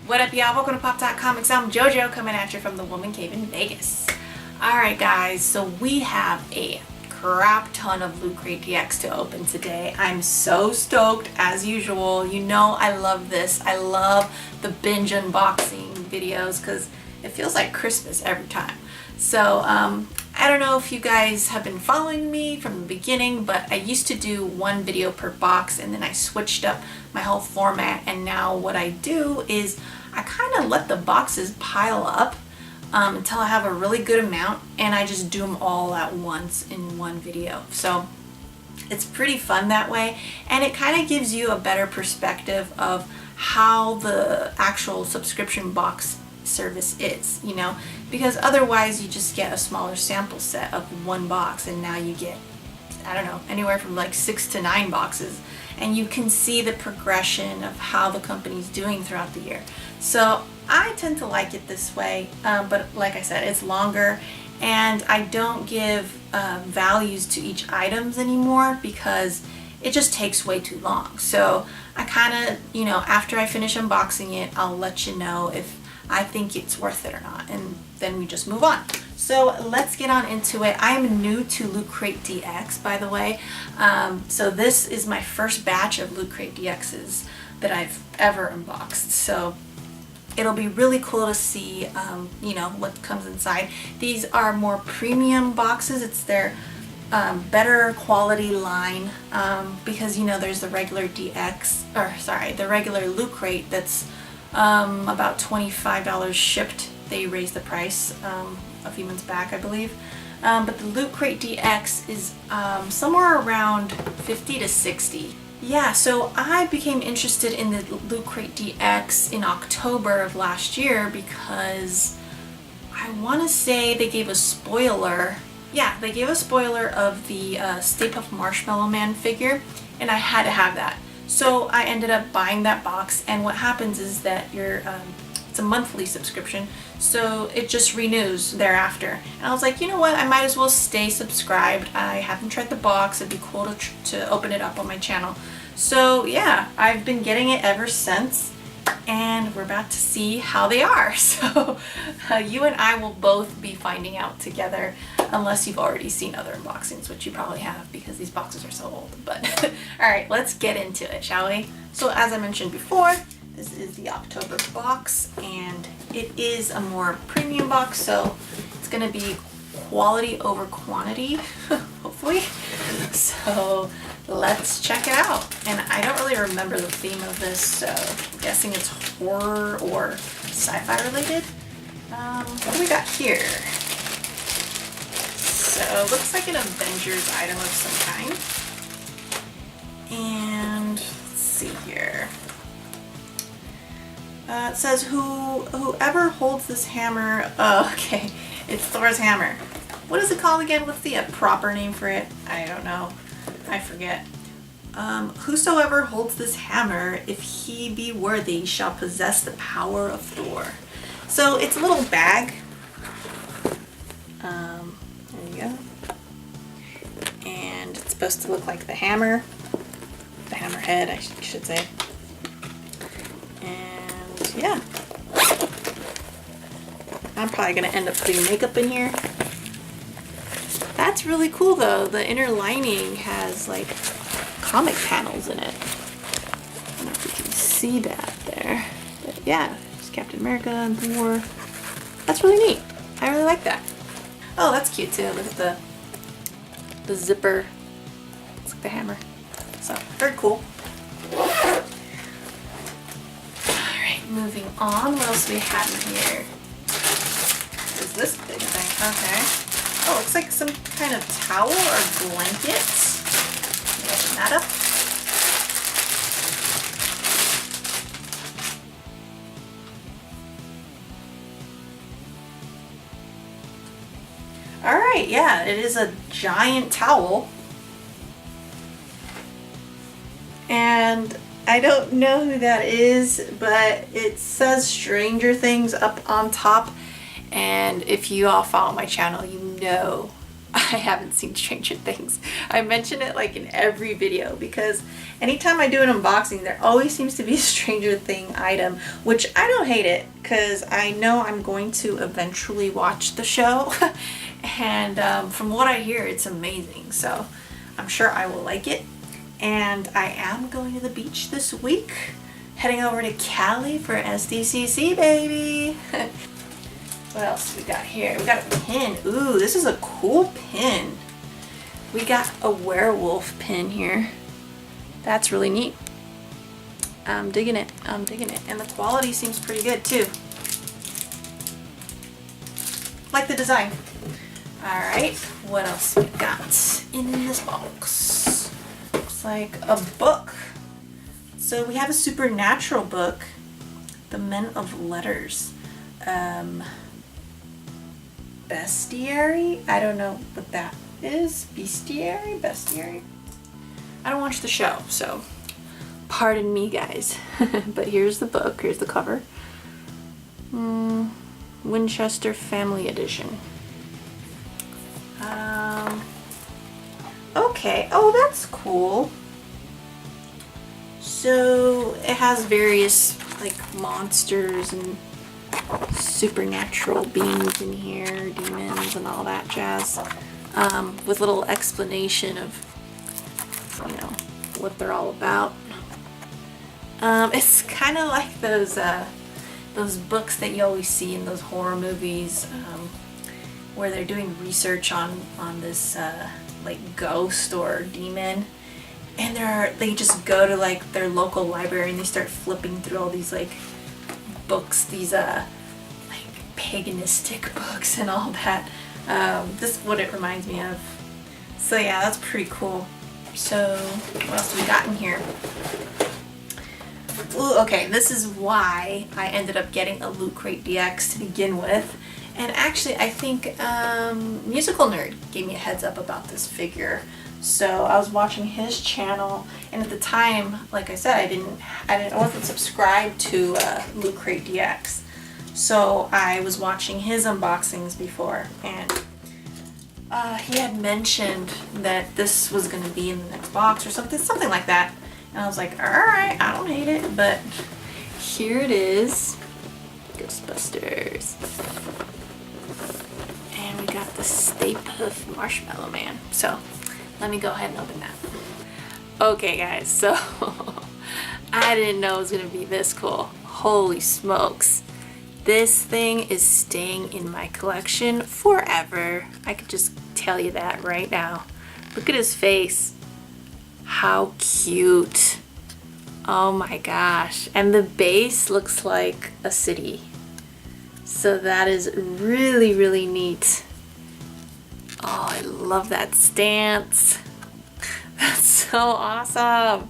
What up, y'all? Welcome to PopDotComix. I'm JoJo coming at you from the Woman Cave in Vegas. Alright guys, so we have a crap ton of Loot Crate DX to open today. I'm so stoked as usual. You know I love this. I love the binge unboxing videos because it feels like Christmas every time. So I don't know if you guys have been following me from the beginning, but I used to do one video per box and then I switched up my whole format, and now what I do is I kind of let the boxes pile up until I have a really good amount, and I just do them all at once in one video. So it's pretty fun that way, and it kind of gives you a better perspective of how the actual subscription box service is, you know, because otherwise you just get a smaller sample set of one box, and now you get, I don't know, anywhere from like 6 to 9 boxes, and you can see the progression of how the company's doing throughout the year. So I tend to like it this way, but like I said, it's longer, and I don't give values to each items anymore because it just takes way too long. So I kind of, you know, after I finish unboxing it, I'll let you know if I think it's worth it or not, and then we just move on. So let's get on into it. I am new to Loot Crate DX, by the way. So this is my first batch of Loot Crate DXs that I've ever unboxed. So it'll be really cool to see, you know, what comes inside. These are more premium boxes. It's their better quality line because, you know, there's the regular DX, or sorry, the regular Loot Crate that's about $25 shipped. They raised the price a few months back, I believe. But the Loot Crate DX is somewhere around 50 to 60. Yeah, so I became interested in the Loot Crate DX in October of last year because I want to say they gave a spoiler. Yeah, they gave a spoiler of the Stay Puft Marshmallow Man figure, and I had to have that. So I ended up buying that box, and what happens is that it's a monthly subscription, so it just renews thereafter. And I was like, you know what, I might as well stay subscribed. I haven't tried the box. It'd be cool to open it up on my channel. So yeah, I've been getting it ever since, and we're about to see how they are. So you and I will both be finding out together, unless you've already seen other unboxings, which you probably have because these boxes are so old. But alright, let's get into it, shall we? So as I mentioned before, this is the October box, and it is a more premium box, so it's going to be quality over quantity, hopefully. So let's check it out. And I don't really remember the theme of this, so I'm guessing it's horror or sci-fi related. What do we got here? So it looks like an Avengers item of some kind. And let's see here. It says whoever holds this hammer. Oh, okay, it's Thor's hammer. What is it called again? What's the proper name for it? I don't know. I forget. Whosoever holds this hammer, if he be worthy, shall possess the power of Thor. So it's a little bag. There you go. And it's supposed to look like the hammer. The hammerhead, I should say. And yeah. I'm probably going to end up putting makeup in here. That's really cool though. The inner lining has like comic panels in it. I don't know if you can see that there. But yeah, it's Captain America and Thor. That's really neat. I really like that. Oh, that's cute too. Look at the zipper. It's like the hammer. So, very cool. Alright, moving on. What else do we have in here? What is this big thing? Okay. Oh, looks like some kind of towel or blanket. Let me open that up. Alright, yeah, it is a giant towel. And I don't know who that is, but it says Stranger Things up on top. And if you all follow my channel, you know I haven't seen Stranger Things. I mention it like in every video because anytime I do an unboxing, there always seems to be a Stranger Thing item, which I don't hate it because I know I'm going to eventually watch the show. And from what I hear, it's amazing. So I'm sure I will like it. And I am going to the beach this week, heading over to Cali for SDCC, baby. What else we got here? We got a pin. Ooh, this is a cool pin. We got a werewolf pin here. That's really neat. I'm digging it. I'm digging it. And the quality seems pretty good too. Like the design. Alright, what else we got in this box? Looks like a book. So we have a supernatural book. The Men of Letters. Bestiary? I don't know what that is. Bestiary? Bestiary? I don't watch the show, so pardon me, guys. But here's the book. Here's the cover. Winchester Family Edition. Okay. Oh, that's cool. So it has various like monsters and supernatural beings in here, demons and all that jazz, with little explanation of, you know, what they're all about. It's kind of like those books that you always see in those horror movies, where they're doing research on this like ghost or demon, and they just go to like their local library and they start flipping through all these like books, these like paganistic books and all that. This is what it reminds me of. So yeah, that's pretty cool. So what else do we got in here? Ooh, okay, this is why I ended up getting a Loot Crate DX to begin with. And actually, I think Musical Nerd gave me a heads up about this figure. So I was watching his channel, and at the time, like I said, I wasn't subscribed to Loot Crate DX. So I was watching his unboxings before, and he had mentioned that this was going to be in the next box or something like that. And I was like, alright, I don't hate it, but here it is. Ghostbusters. And we got the Stay Puft Marshmallow Man. So let me go ahead and open that. Okay guys, so I didn't know it was going to be this cool. Holy smokes. This thing is staying in my collection forever. I could just tell you that right now. Look at his face. How cute. Oh my gosh. And the base looks like a city. So that is really, really neat. Oh, I love that stance. That's so awesome.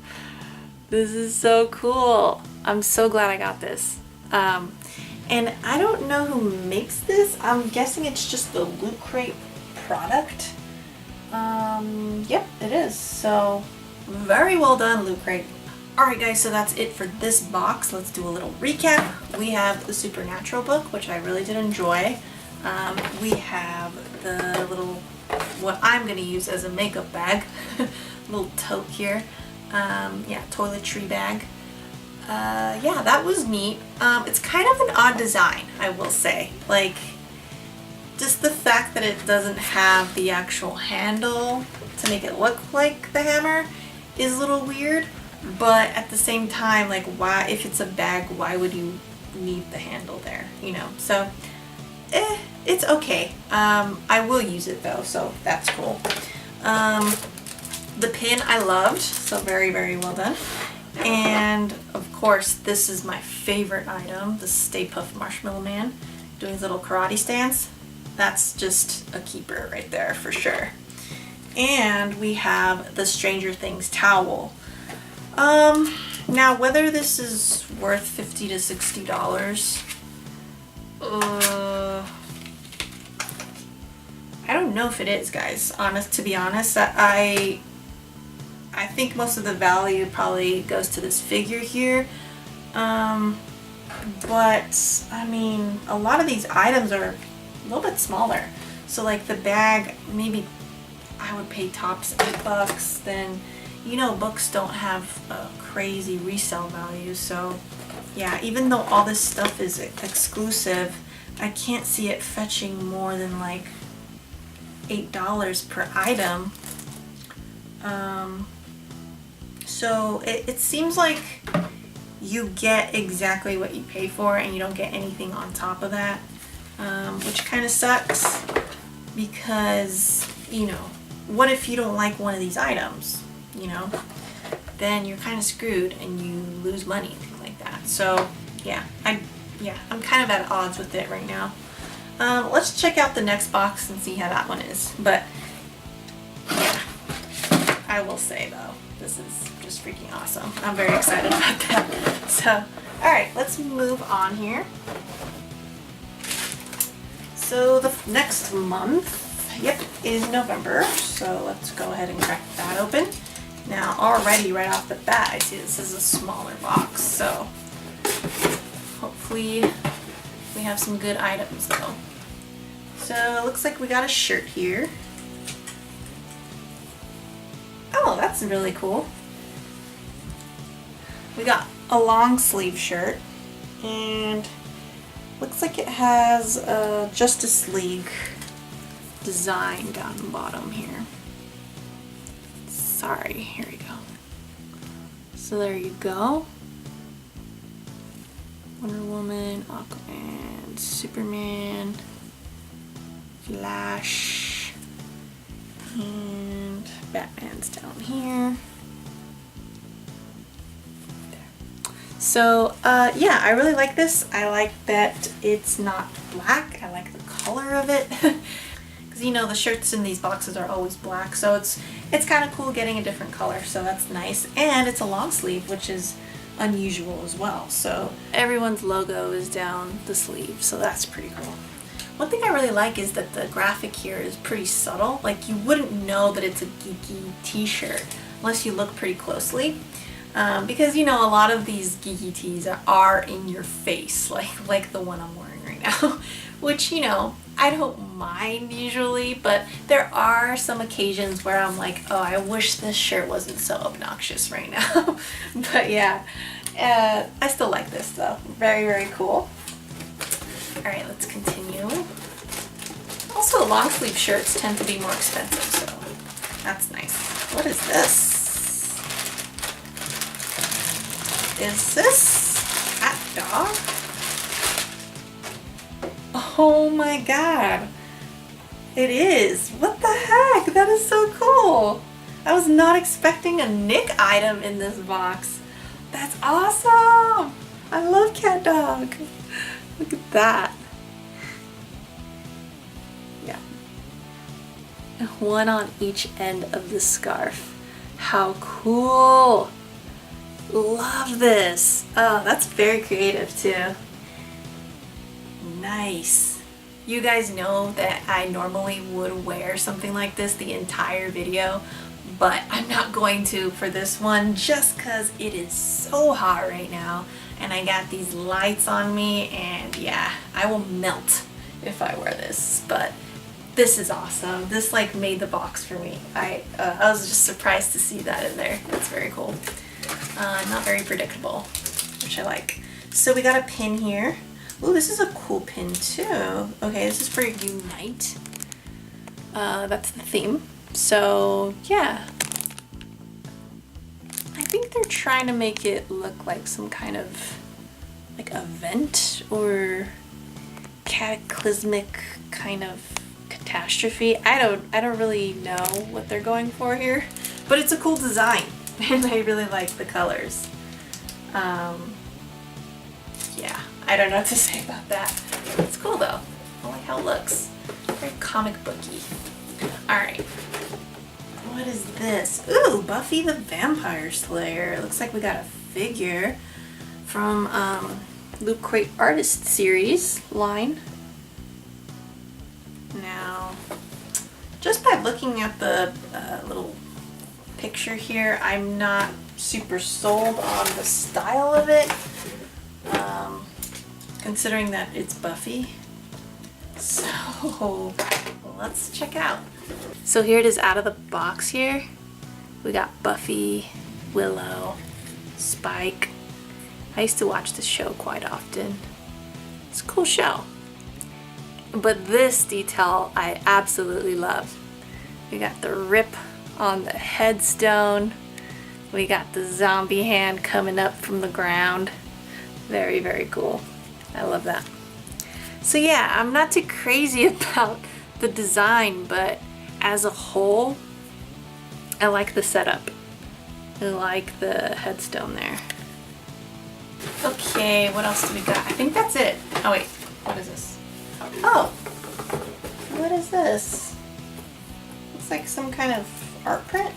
This is so cool. I'm so glad I got this. And I don't know who makes this. I'm guessing it's just the Loot Crate product. Yep, it is. So very well done, Loot Crate. Alright guys, so that's it for this box. Let's do a little recap. We have the Supernatural book, which I really did enjoy. We have the little, what I'm going to use as a makeup bag, little tote here. Yeah, toiletry bag. Yeah, that was neat. It's kind of an odd design, I will say. Like, just the fact that it doesn't have the actual handle to make it look like the hammer is a little weird. But at the same time, like, why, if it's a bag, why would you need the handle there, you know? So, it's okay. I will use it though, so that's cool. The pin I loved, so very, very well done. And of course, this is my favorite item, the Stay Puft Marshmallow Man, doing his little karate stance. That's just a keeper right there for sure. And we have the Stranger Things towel. Now whether this is worth $50 to $60, I don't know if it is, guys. To be honest, I think most of the value probably goes to this figure here. But I mean, a lot of these items are a little bit smaller. So like the bag, maybe I would pay tops $8. Then, you know, books don't have a crazy resale value. So yeah, even though all this stuff is exclusive, I can't see it fetching more than like $8 per item. So it seems like you get exactly what you pay for and you don't get anything on top of that, which kind of sucks because, you know, what if you don't like one of these items, you know, then you're kind of screwed and you lose money and things like that. So yeah, I'm kind of at odds with it right now. Let's check out the next box and see how that one is. But yeah, I will say though, this is just freaking awesome. I'm very excited about that. So, all right, let's move on here. So the next month, yep, is November. So let's go ahead and crack that open. Now already right off the bat, I see this is a smaller box. So hopefully we have some good items though. So it looks like we got a shirt here. Oh, that's really cool. We got a long sleeve shirt and looks like it has a Justice League design down the bottom here. Sorry, here we go. So there you go. Wonder Woman, Aquaman, Superman, Flash, and Batman's down here. There. So yeah, I really like this. I like that it's not black. I like the color of it. Because you know the shirts in these boxes are always black, so it's kind of cool getting a different color, so that's nice. And it's a long sleeve, which is unusual as well. So everyone's logo is down the sleeve, so that's pretty cool. One thing I really like is that the graphic here is pretty subtle. Like you wouldn't know that it's a geeky t-shirt unless you look pretty closely. Because you know a lot of these geeky tees are in your face, like the one I'm wearing right now. Which, you know, I don't mind usually, but there are some occasions where I'm like, oh, I wish this shirt wasn't so obnoxious right now. But yeah, I still like this though. Very, very cool. Alright, let's continue. Also, long sleeve shirts tend to be more expensive, so that's nice. What is this? Is this cat dog? Oh my god. It is. What the heck? That is so cool. I was not expecting a Nick item in this box. That's awesome. I love cat dog. Look at that. Yeah. One on each end of the scarf. How cool. Love this. Oh, that's very creative too. Nice. You guys know that I normally would wear something like this the entire video, but I'm not going to for this one just because it is so hot right now and I got these lights on me, and yeah, I will melt if I wear this, but this is awesome. This like made the box for me. I was just surprised to see that in there. That's very cool. Not very predictable, which I like. So we got a pin here. Ooh, this is a cool pin too. Okay, this is for Unite. That's the theme. So yeah, I think they're trying to make it look like some kind of like event or cataclysmic kind of catastrophe. I don't really know what they're going for here, but it's a cool design and I really like the colors. Yeah, I don't know what to say about that. It's cool though. I like how it looks. Very comic booky. Alright. What is this? Ooh, Buffy the Vampire Slayer. It looks like we got a figure from Loot Crate Artist Series line. Now, just by looking at the little picture here, I'm not super sold on the style of it. Considering that it's Buffy. So, let's check it out. So here it is out of the box here. We got Buffy, Willow, Spike. I used to watch this show quite often. It's a cool show. But this detail I absolutely love. We got the rip on the headstone. We got the zombie hand coming up from the ground. Very, very cool. I love that. So yeah, I'm not too crazy about the design, but as a whole, I like the setup. I like the headstone there. Okay, what else do we got? I think that's it. Oh wait, what is this? Oh, what is this? Looks like some kind of art print.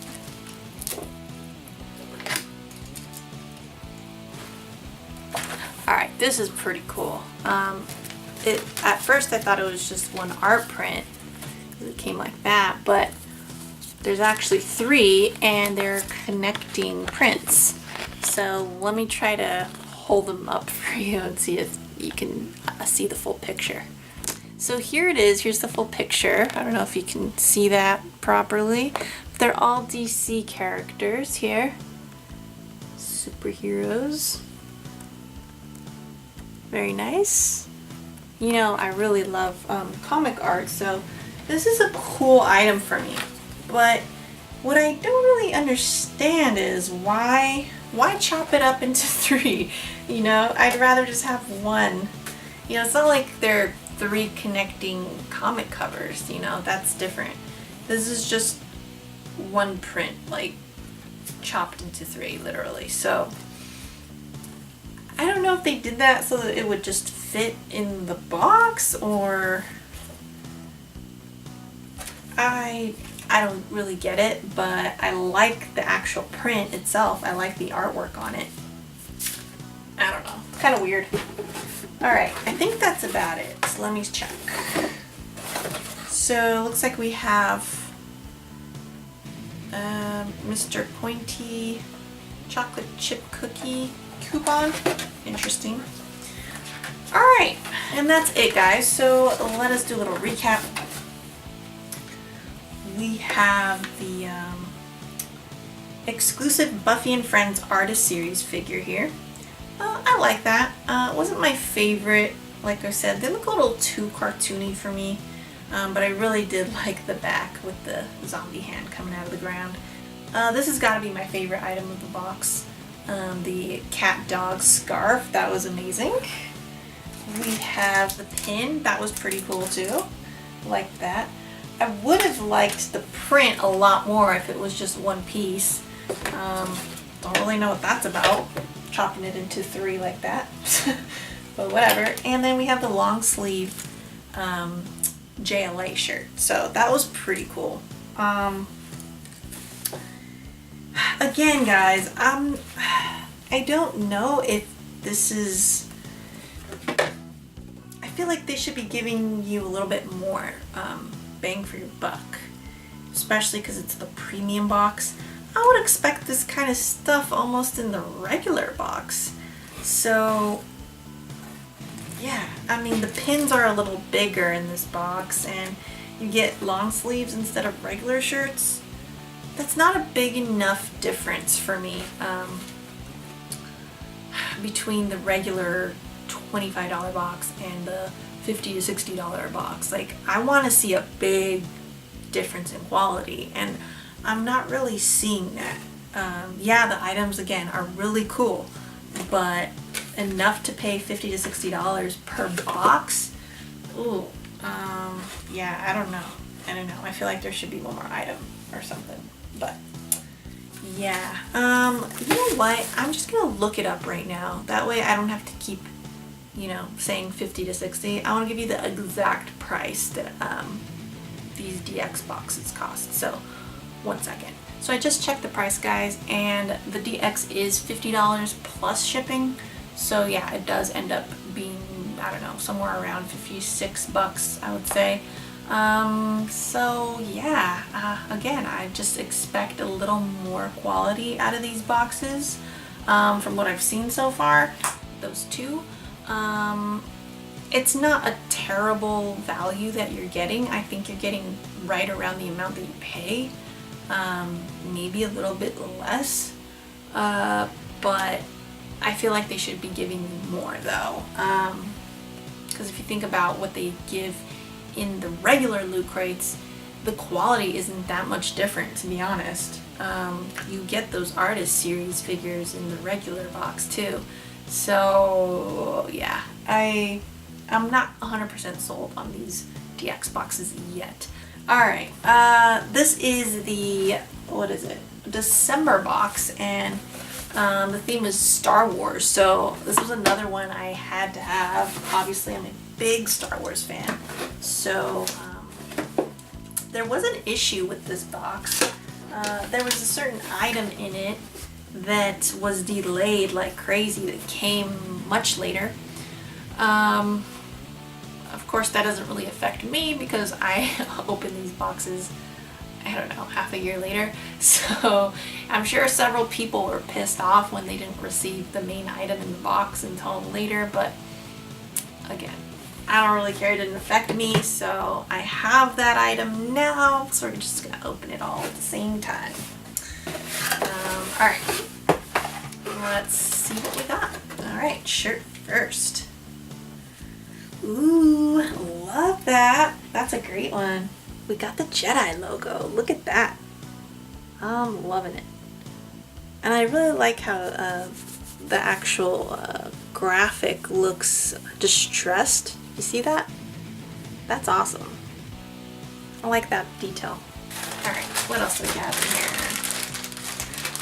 Alright, this is pretty cool. At first I thought it was just one art print. It came like that, but there's actually 3 and they're connecting prints. So let me try to hold them up for you and see if you can see the full picture. So here it is. Here's the full picture. I don't know if you can see that properly. They're all DC characters here. Superheroes. Very nice. You know, I really love comic art, so this is a cool item for me. But what I don't really understand is why chop it up into 3? You know, I'd rather just have one. You know, it's not like they're 3 connecting comic covers, you know, that's different. This is just one print, like chopped into 3, literally. So I don't know if they did that so that it would just fit in the box, or I don't really get it, but I like the actual print itself. I like the artwork on it. I don't know, kind of weird. Alright, I think that's about it. So let me check. So looks like we have Mr. Pointy chocolate chip cookie coupon. Interesting. Alright, and that's it, guys. So let us do a little recap. We have the exclusive Buffy and Friends Artist Series figure here. I like that. It wasn't my favorite. Like I said, they look a little too cartoony for me. But I really did like the back with the zombie hand coming out of the ground. This has got to be my favorite item of the box. The cat dog scarf. That was amazing. We have the pin. That was pretty cool too. Like that. I would have liked the print a lot more if it was just one piece. Don't really know what that's about. Chopping it into 3 like that. But whatever. And then we have the long sleeve JLA shirt. So that was pretty cool. Again, guys, I don't know if this is... I feel like they should be giving you a little bit more bang for your buck. Especially because it's the premium box. I would expect this kind of stuff almost in the regular box. So, yeah, I mean the pins are a little bigger in this box and you get long sleeves instead of regular shirts. That's not a big enough difference for me between the regular $25 box and the $50 to $60 box. Like, I want to see a big difference in quality, and I'm not really seeing that. Yeah, the items again are really cool, but enough to pay $50 to $60 per box? Ooh, yeah, I don't know. I feel like there should be one more item or something, but yeah. You know what? I'm just gonna look it up right now. That way I don't have to keep, you know, saying 50 to 60. I want to give you the exact price that these DX boxes cost. So, one second. So I just checked the price, guys, and the DX is $50 plus shipping. So yeah, it does end up being, I don't know, somewhere around 56 bucks, I would say. So yeah, again, I just expect a little more quality out of these boxes from what I've seen so far, those two. it's not a terrible value that you're getting. I think you're getting right around the amount that you pay, maybe a little bit less, but I feel like they should be giving you more though, because if you think about what they give in the regular loot crates, the quality isn't that much different, to be honest. You get those artist series figures in the regular box too, so yeah, I'm not 100% sold on these DX boxes yet. Alright, this is the, what is it, December box, and the theme is Star Wars, so this was another one I had to have. Obviously I'm a big Star Wars fan, so there was an issue with this box. There was a certain item in it that was delayed like crazy that came much later. Of course that doesn't really affect me because I open these boxes, I don't know, half a year later. So I'm sure several people were pissed off when they didn't receive the main item in the box until later, but again, I don't really care, it didn't affect me, so I have that item now, so we're just gonna open it all at the same time. Alright, let's see what we got. Alright, shirt first. Ooh, love that. That's a great one. We got the Jedi logo. Look at that. I'm loving it. And I really like how the actual graphic looks distressed. You see that? That's awesome. I like that detail. Alright, what else do we have in here?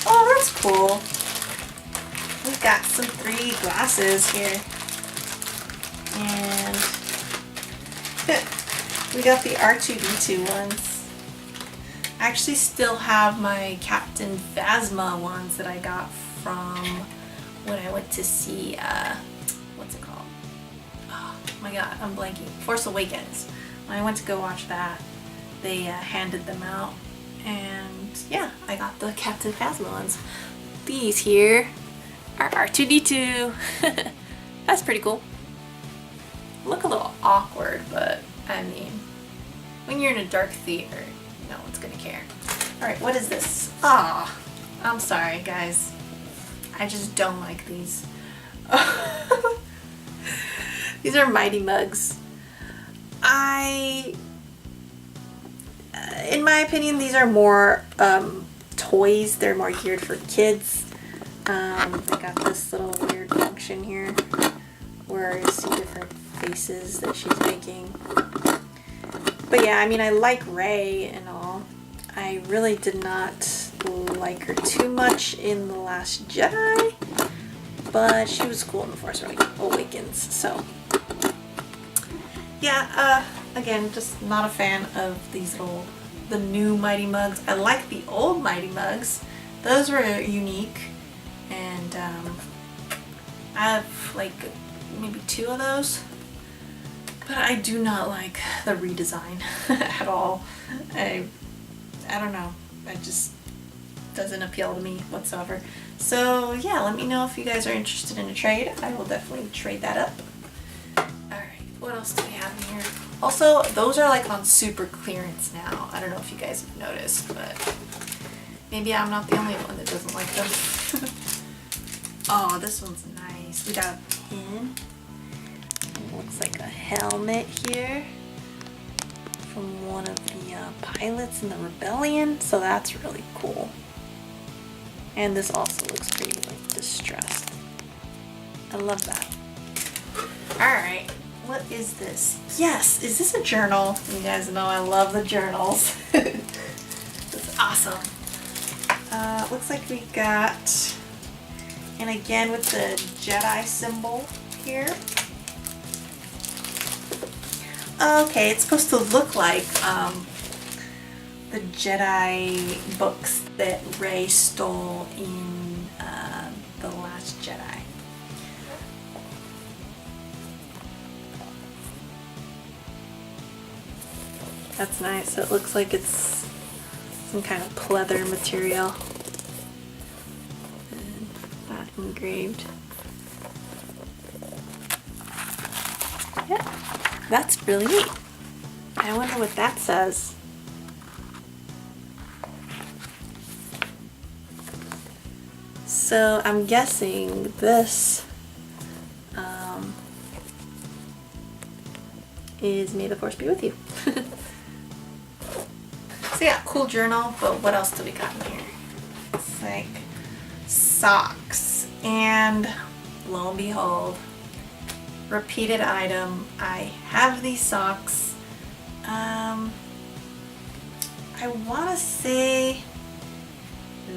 Oh, that's cool. We've got some 3D glasses here. And we got the R2-D2 ones. I actually still have my Captain Phasma ones that I got from when I went to see, what's it called? Oh my god, I'm blanking. Force Awakens. When I went to go watch that, they handed them out. And yeah, I got the Captain Phasma ones. These here are R2-D2. That's pretty cool. Look a little awkward, but I mean, when you're in a dark theater, no one's gonna care. Alright, what is this? Ah, I'm sorry guys. I just don't like these. These are Mighty Mugs. In my opinion, these are more toys. They're more geared for kids. They got this little weird function here where you see different faces that she's making. But yeah, I mean, I like Rey and all. I really did not like her too much in The Last Jedi, but she was cool in The Force Awakens, so yeah, again, just not a fan of these the new Mighty Mugs. I like the old Mighty Mugs. Those were unique, and I have like maybe 2 of those, but I do not like the redesign at all. I don't know, it just doesn't appeal to me whatsoever. So yeah, let me know if you guys are interested in a trade. I will definitely trade that up. Alright, what else do we have in here? Also, those are like on super clearance now. I don't know if you guys have noticed, but maybe I'm not the only one that doesn't like them. Oh, this one's nice. We got a pin. It looks like a helmet here from one of the pilots in the Rebellion, so that's really cool. And this also looks pretty like distressed. I love that. Alright, what is this? Yes, is this a journal? You guys know I love the journals. That's awesome. Looks like we got, and again with the Jedi symbol here. Okay, it's supposed to look like the Jedi books that Rey stole in The Last Jedi. That's nice. It looks like it's some kind of pleather material. And that engraved. Yeah, that's really neat. I wonder what that says. So I'm guessing this is May the Force be with you. So yeah, cool journal, but what else do we got in here? It's like socks, and lo and behold, repeated item. I have these socks. I want to say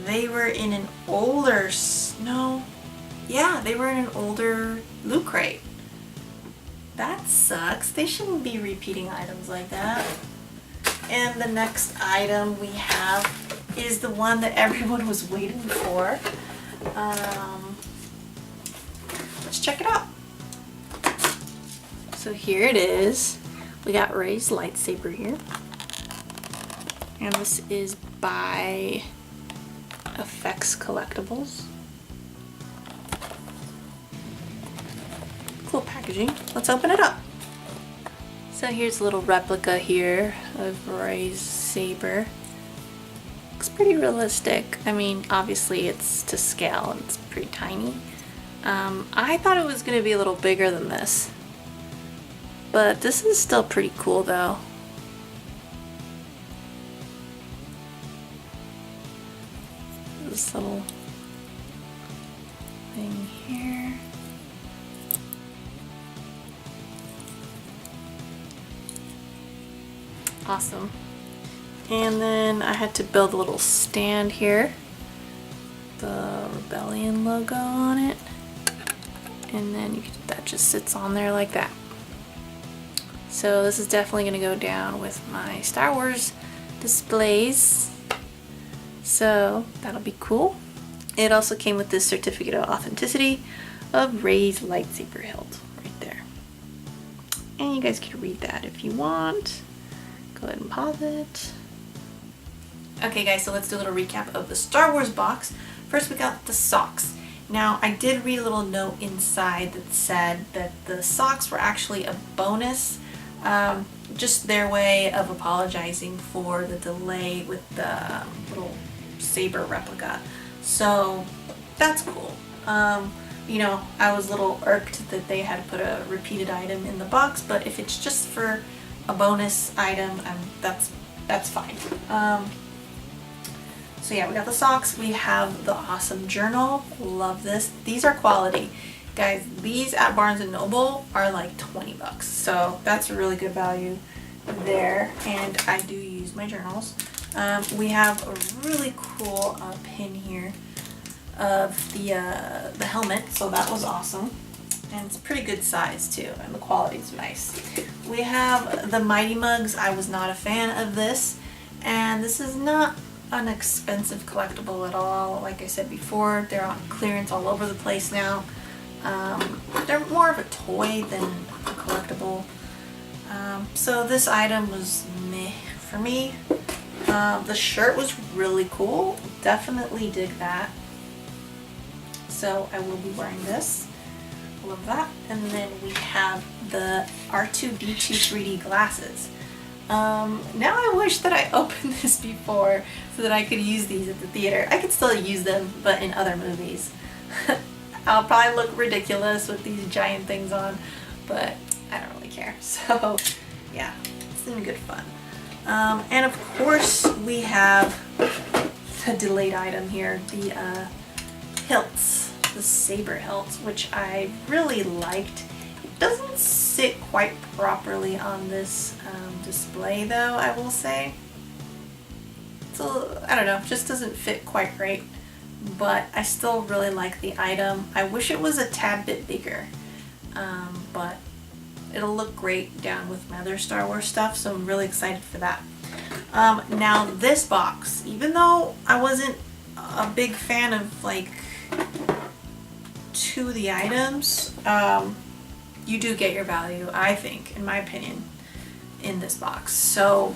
they were in an older, they were in an older Loot Crate. That sucks. They shouldn't be repeating items like that. And the next item we have is the one that everyone was waiting for. Let's check it out. So here it is. We got Rey's lightsaber here. And this is by Effects Collectibles. Cool packaging. Let's open it up. So here's a little replica here of Rey's saber. Looks pretty realistic. I mean, obviously it's to scale and it's pretty tiny. I thought it was going to be a little bigger than this. But this is still pretty cool though. This little thing here. Awesome. And then I had to build a little stand here. The Rebellion logo on it. And then that just sits on there like that. So this is definitely going to go down with my Star Wars displays. So that'll be cool. It also came with this certificate of authenticity of Rey's lightsaber hilt right there. And you guys can read that if you want. Go ahead and pause it. Okay guys, so let's do a little recap of the Star Wars box. First we got the socks. Now I did read a little note inside that said that the socks were actually a bonus. Just their way of apologizing for the delay with the little saber replica. So that's cool. You know, I was a little irked that they had to put a repeated item in the box, but if it's just for a bonus item, that's fine. So yeah, we got the socks. We have the awesome journal. Love this. These are quality. Guys, these at Barnes & Noble are like 20 bucks. So that's a really good value there. And I do use my journals. We have a really cool pin here of the helmet. So that was awesome. And it's pretty good size too, and the quality's nice. We have the Mighty Mugs. I was not a fan of this, and this is not an expensive collectible at all. Like I said before, they're on clearance all over the place now. They're more of a toy than a collectible. So this item was meh for me. The shirt was really cool. Definitely dig that. So I will be wearing this. Love that. And then we have the R2-D2 3D glasses. Now I wish that I opened this before so that I could use these at the theater. I could still use them, but in other movies. I'll probably look ridiculous with these giant things on, but I don't really care. So yeah, it's been good fun. And of course we have the delayed item here, the hilts. The saber hilt, which I really liked. It doesn't sit quite properly on this display though, I will say. So I don't know, just doesn't fit quite right, but I still really like the item. I wish it was a tad bit bigger, but it'll look great down with my other Star Wars stuff, so I'm really excited for that. Now this box, even though I wasn't a big fan of like two of the items, you do get your value, I think, in my opinion, in this box. So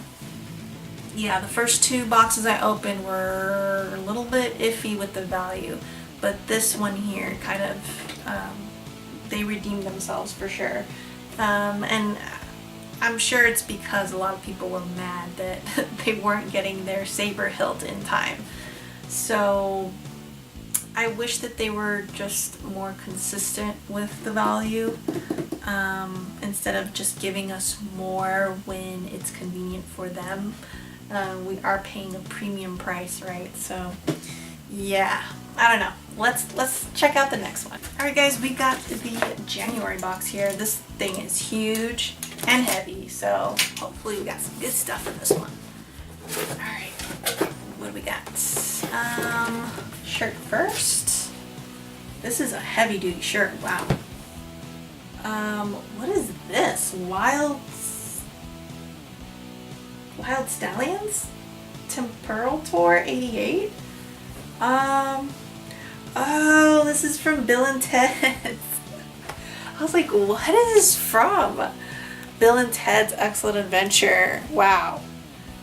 yeah, the first two boxes I opened were a little bit iffy with the value, but this one here kind of, they redeemed themselves for sure. And I'm sure it's because a lot of people were mad that they weren't getting their saber hilt in time. So I wish that they were just more consistent with the value, instead of just giving us more when it's convenient for them. We are paying a premium price, right? So yeah, I don't know. Let's check out the next one. Alright guys, we got the January box here. This thing is huge and heavy, so hopefully we got some good stuff in this one. Alright, what do we got? Shirt first. This is a heavy duty shirt, wow. What is this? Wild Stallions? Temporal Tour 88? Oh, this is from Bill and Ted's. I was like, what is this from? Bill and Ted's Excellent Adventure. Wow.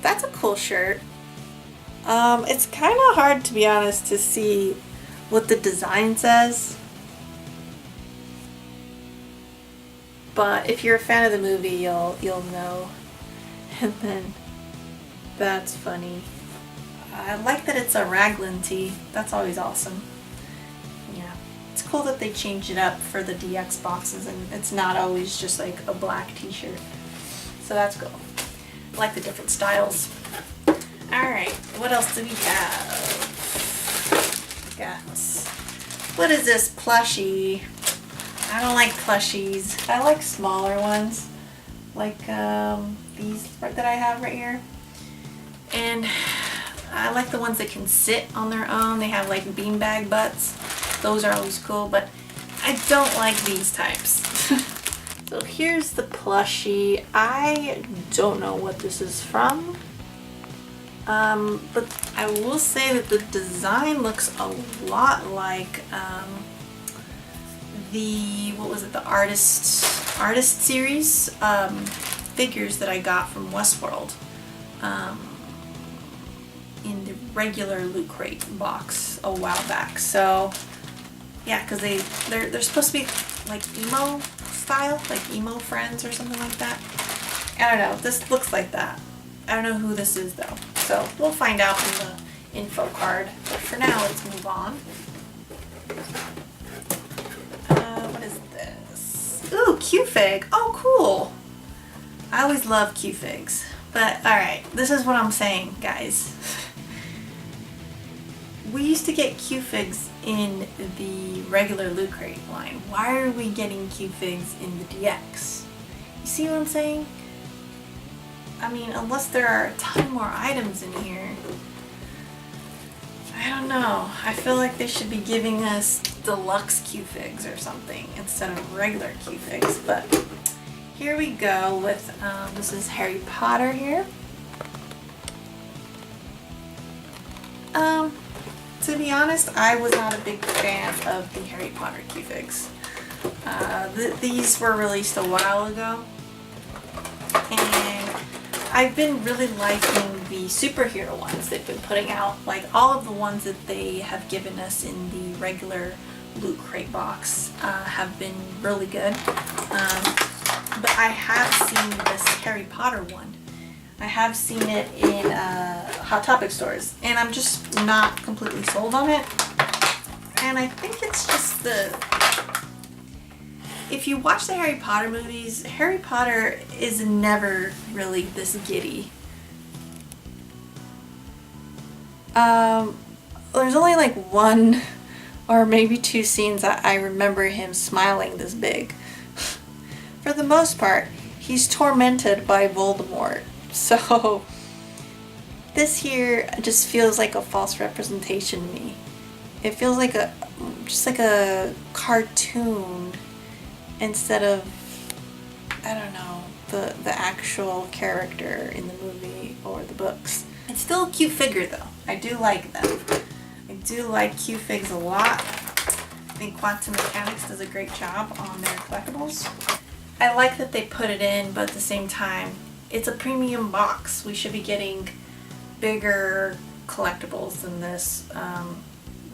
That's a cool shirt. It's kind of hard, to be honest, to see what the design says. But if you're a fan of the movie, you'll know. And then that's funny. I like that it's a raglan tee. That's always awesome. Yeah. It's cool that they changed it up for the DX boxes and it's not always just like a black t-shirt. So that's cool. I like the different styles. Alright, what else do we have? Got, what is this plushie? I don't like plushies. I like smaller ones. Like these that I have right here. And I like the ones that can sit on their own. They have like beanbag butts. Those are always cool, but I don't like these types. So here's the plushie. I don't know what this is from. But I will say that the design looks a lot like what was it, the artist series figures that I got from Westworld in the regular Loot Crate box a while back. So yeah, because they're supposed to be like emo style, like emo friends or something like that. I don't know, this looks like that. I don't know who this is though, so we'll find out in the info card. But for now, let's move on. What is this? Ooh, Q-Fig. Oh, cool. I always love Q-Figs. But alright, this is what I'm saying, guys. We used to get Q-Figs in the regular Loot Crate line. Why are we getting Q-Figs in the DX? You see what I'm saying? I mean, unless there are a ton more items in here. I don't know. I feel like they should be giving us deluxe Q-Figs or something instead of regular Q-Figs. But here we go with, this is Harry Potter here. To be honest, I was not a big fan of the Harry Potter Q-Figs. These were released a while ago. And I've been really liking the superhero ones they've been putting out. Like all of the ones that they have given us in the regular Loot Crate box have been really good. But I have seen this Harry Potter one. I have seen it in Hot Topic stores, and I'm just not completely sold on it. And I think it's just if you watch the Harry Potter movies, Harry Potter is never really this giddy. There's only like one or maybe two scenes that I remember him smiling this big. For the most part, he's tormented by Voldemort. So this here just feels like a false representation to me. It feels like just like a cartoon instead of, I don't know, the actual character in the movie or the books. It's still a cute figure though. I do like them. I do like Q-Figs a lot. I think Quantum Mechanics does a great job on their collectibles. I like that they put it in, but at the same time, it's a premium box. We should be getting bigger collectibles than this,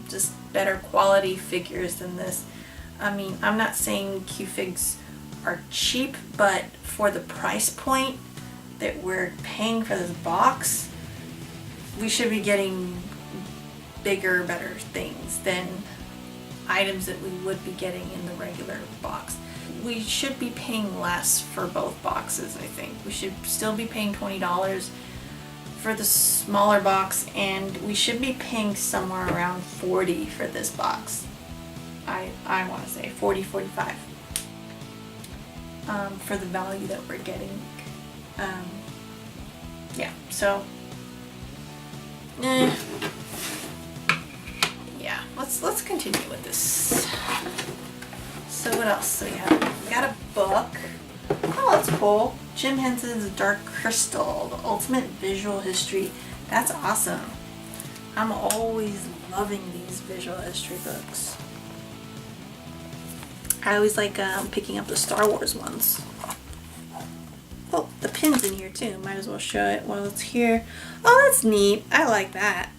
just better quality figures than this. I mean, I'm not saying Q-Figs are cheap, but for the price point that we're paying for this box, we should be getting bigger, better things than items that we would be getting in the regular box. We should be paying less for both boxes, I think. We should still be paying $20 for the smaller box, and we should be paying somewhere around $40 for this box. I want to say $40, $45 for the value that we're getting. Yeah, so yeah, let's continue with this. So what else? So we got a book. Oh, that's cool. Jim Henson's Dark Crystal, the ultimate visual history. That's awesome. I'm always loving these visual history books. I always like picking up the Star Wars ones. Oh, the pin's in here too. Might as well show it while it's here. Oh, that's neat. I like that.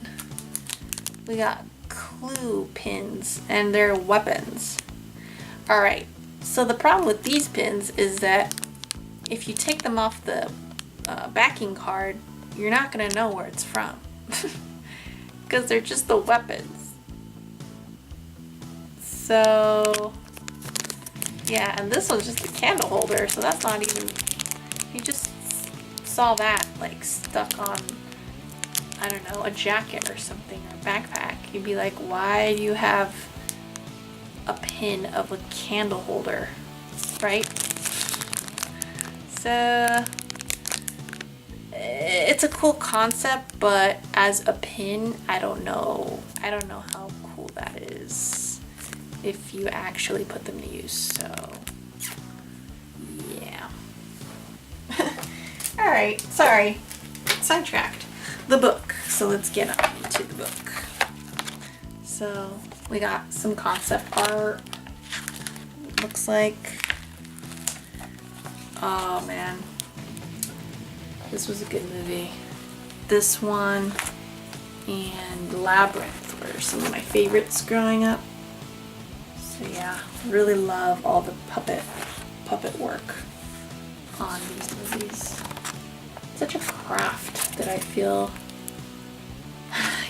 We got clue pins and they're weapons. Alright, so the problem with these pins is that if you take them off the backing card, you're not going to know where it's from. Because they're just the weapons. So, yeah, and this one's just a candle holder, so that's not even... You just saw that, like, stuck on, I don't know, a jacket or something, or a backpack. You'd be like, why do you have a pin of a candle holder, right? So it's a cool concept, but as a pin, I don't know how cool that is if you actually put them to use. So yeah. All right, sorry, sidetracked. The book. So let's get on into the book. So we got some concept art. Looks like, oh man, this was a good movie. This one and Labyrinth were some of my favorites growing up. So yeah, really love all the puppet work on these movies. Such a craft that I feel,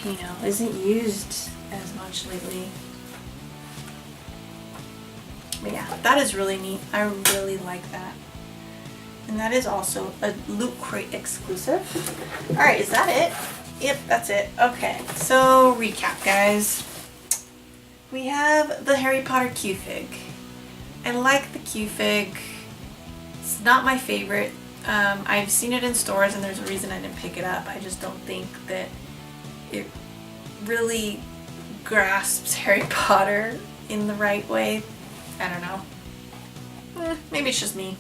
you know, isn't used as much lately. But yeah, that is really neat. I really like that. And that is also a Loot Crate exclusive. Alright, is that it? Yep, that's it. Okay, so recap, guys. We have the Harry Potter Q-Fig. I like the Q-Fig. It's not my favorite. I've seen it in stores and there's a reason I didn't pick it up. I just don't think that it really grasps Harry Potter in the right way. I don't know. Maybe it's just me.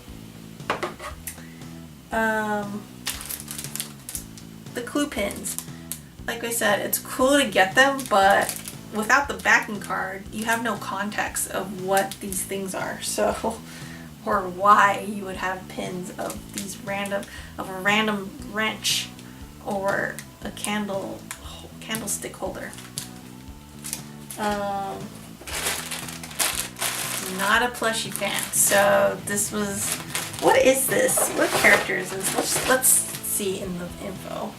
The clue pins. Like I said, it's cool to get them, but without the backing card, you have no context of what these things are. So, or why you would have pins of these a random wrench or a candlestick holder. Not a plushie fan. So this was, what is this? What character is this? Let's see in the info.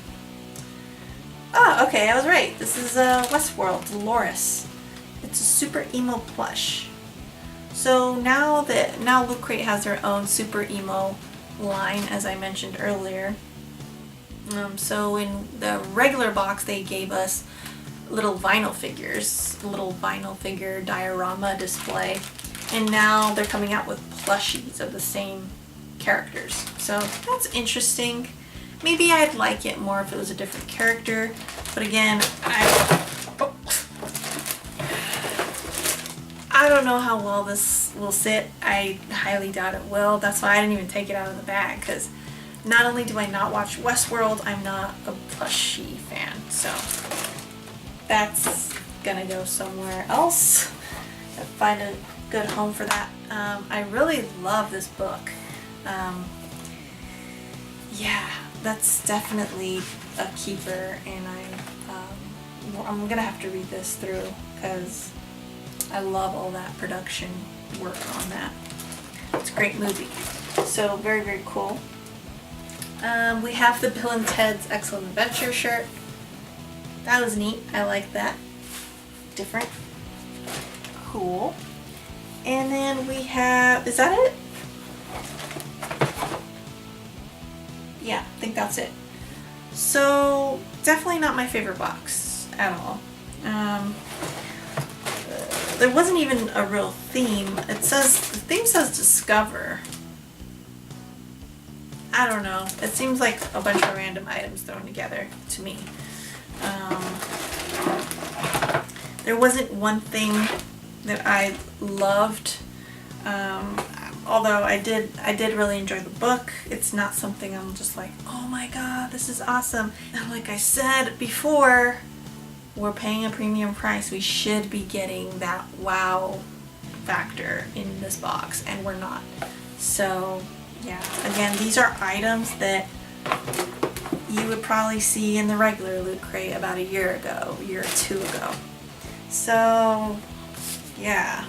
Oh, okay, I was right. This is Westworld, Dolores. It's a super emo plush. So now Loot Crate has their own super emo line, as I mentioned earlier. So in the regular box, they gave us little vinyl figures, little vinyl figure diorama display, and now they're coming out with plushies of the same characters. So that's interesting. Maybe I'd like it more if it was a different character, but again, I don't know how well this will sit. I highly doubt it will. That's why I didn't even take it out of the bag, because not only do I not watch Westworld, I'm not a plushie fan. So that's gonna go somewhere else. I'll find a good home for that. I really love this book. Yeah, that's definitely a keeper, and I'm gonna have to read this through because I love all that production work on that. It's a great movie. So very, very cool. We have the Bill and Ted's Excellent Adventure shirt. That was neat. I like that. Different. Cool. And then we have, is that it? Yeah, I think that's it. So definitely not my favorite box at all. There wasn't even a real theme. It says, the theme says Discover. I don't know. It seems like a bunch of random items thrown together to me. There wasn't one thing that I loved. Although I did really enjoy the book. It's not something I'm just like, oh my god, this is awesome. And like I said before, we're paying a premium price. We should be getting that wow factor in this box, and we're not. So yeah, again, these are items that you would probably see in the regular Loot Crate about a year or two ago. So yeah,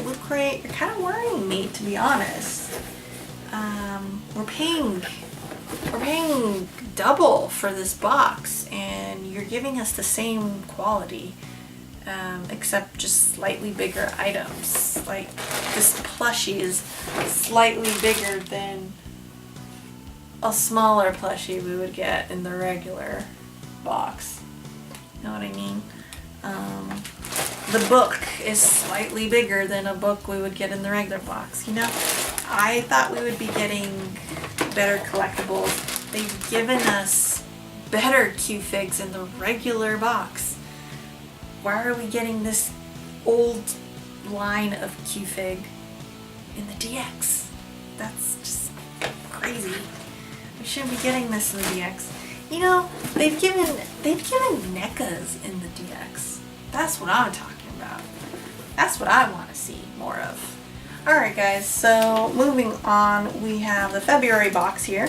Loot Crate, you're kind of worrying me, to be honest. We're paying double for this box, and you're giving us the same quality, except just slightly bigger items. Like this plushie is slightly bigger than a smaller plushie we would get in the regular box. You know what I mean? The book is slightly bigger than a book we would get in the regular box. You know, I thought we would be getting better collectibles. They've given us better Q-Figs in the regular box. Why are we getting this old line of Q-Fig in the DX? That's just crazy. We shouldn't be getting this in the DX. You know, they've given NECAs in the DX. That's what I'm talking about. That's what I want to see more of. Alright guys, so moving on, we have the February box here.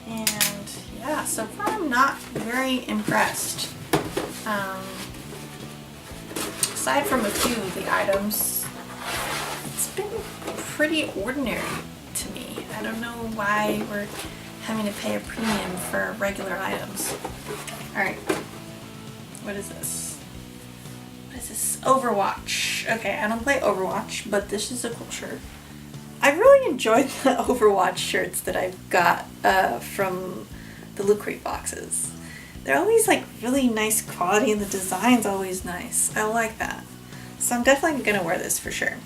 And yeah, so far I'm not very impressed. Aside from a few of the items, it's been pretty ordinary to me. I don't know why we're having to pay a premium for regular items. Alright, what is this? What is this? Overwatch. Okay, I don't play Overwatch, but this is a cool shirt. I really enjoyed the Overwatch shirts that I've got from the Loot Crate boxes. They're always like really nice quality, and the design's always nice. I like that. So I'm definitely gonna wear this for sure.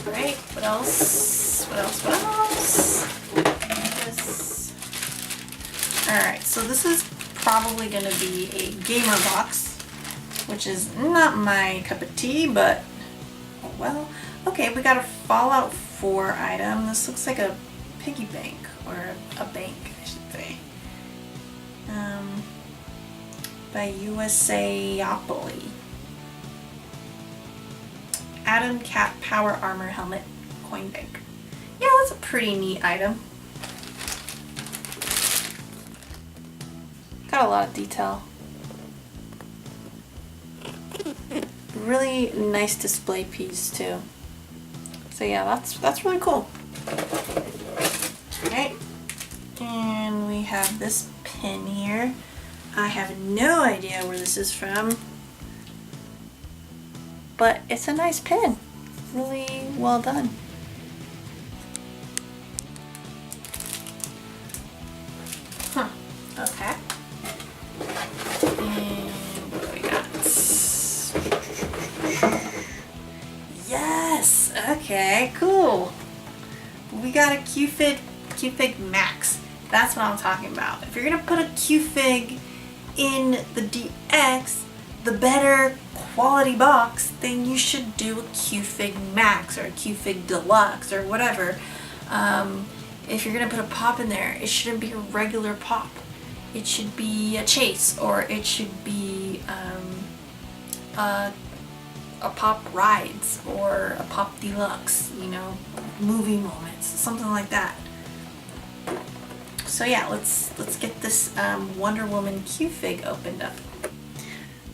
Alright, what else? What else? This. Alright, so this is probably gonna be a gamer box, which is not my cup of tea, but oh well. Okay, we got a Fallout 4 item. This looks like a piggy bank, or a bank, I should say. By USAopoly. Atom Cat Power Armor Helmet Coin Bank. Yeah, that's a pretty neat item. Got a lot of detail. Really nice display piece too. So yeah, that's really cool. Alright. And we have this pin here. I have no idea where this is from, but it's a nice pin. Really well done. Huh. Okay. And what do we got? Yes! Okay, cool. We got a Q-Fig Max. That's what I'm talking about. If you're gonna put a Q-Fig in the DX, the better quality box, then you should do a Q-Fig Max or a Q-Fig Deluxe or whatever. If you're gonna put a pop in there, it shouldn't be a regular pop. It should be a chase, or it should be a pop rides, or a pop deluxe, you know, movie moments, something like that. So yeah, let's get this Wonder Woman Q-Fig opened up.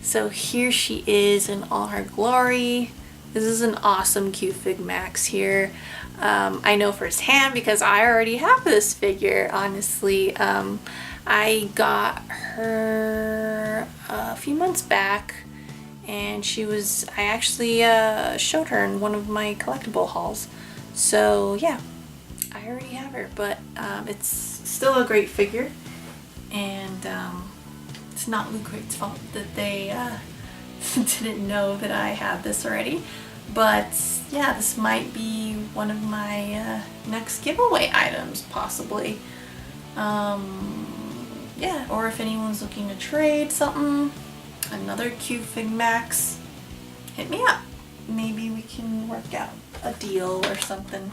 So here she is in all her glory. This is an awesome Q-Fig Max here. I know firsthand because I already have this figure, honestly. I got her a few months back, and I actually showed her in one of my collectible hauls. So yeah, I already have her, but it's still a great figure, and it's not Loot Crate's fault that they didn't know that I had this already. But yeah, this might be one of my next giveaway items, possibly. Yeah, or if anyone's looking to trade something, another Q-Fig Max, hit me up. Maybe we can work out a deal or something.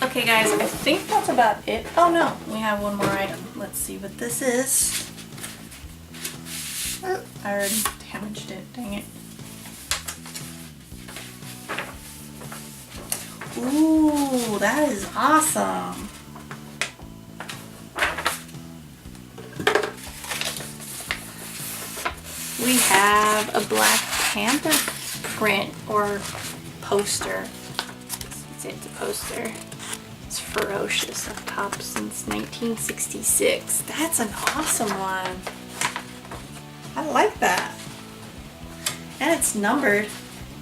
Okay guys, I think that's about it. Oh no, we have one more item. Let's see what this is. Oh, I already damaged it, dang it. Ooh, that is awesome. We have a Black Panther print or poster. Let's say it's a poster. It's ferocious up top since 1966. That's an awesome one. I like that. And it's numbered.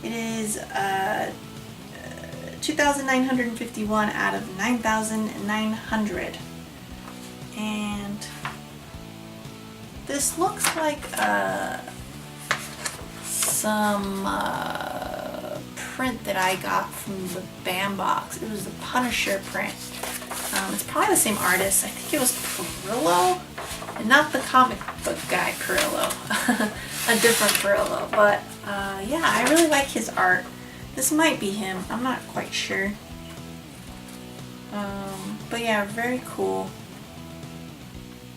It is 2,951 out of 9,900. And this looks like some print that I got from the BAM box. It was the Punisher print. It's probably the same artist. I think it was Perillo, and not the comic book guy Perillo. A different Perillo. But yeah, I really like his art. This might be him. I'm not quite sure. But yeah, very cool.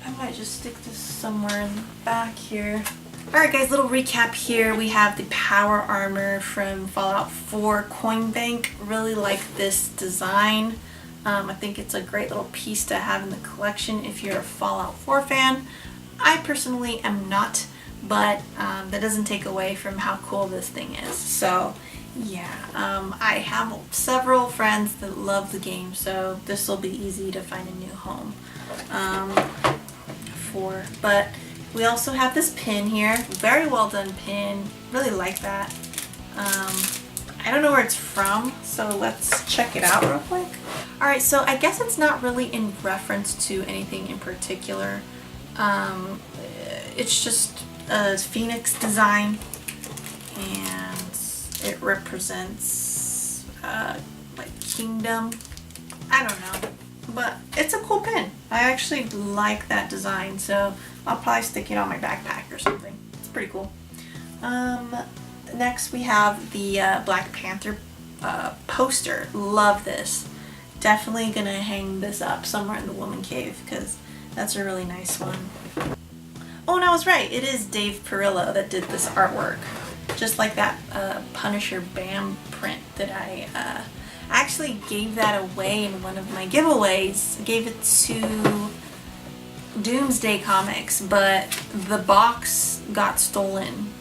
I might just stick this somewhere in the back here. Alright guys, little recap here. We have the Power Armor from Fallout 4 Coin Bank. Really like this design. I think it's a great little piece to have in the collection if you're a Fallout 4 fan. I personally am not, but that doesn't take away from how cool this thing is. So yeah, I have several friends that love the game, so this will be easy to find a new home for. But we also have this pin here. Very well done pin. Really like that. I don't know where it's from, so let's check it out real quick. Alright, so I guess it's not really in reference to anything in particular. It's just a phoenix design, and it represents like kingdom. I don't know, but it's a cool pin. I actually like that design, so I'll probably stick it on my backpack or something. It's pretty cool. Next we have the Black Panther poster. Love this. Definitely gonna hang this up somewhere in the woman cave because that's a really nice one. Oh, and I was right. It is Dave Perillo that did this artwork. Just like that Punisher BAM print that I actually gave that away in one of my giveaways. I gave it to Doomsday Comics, but the box got stolen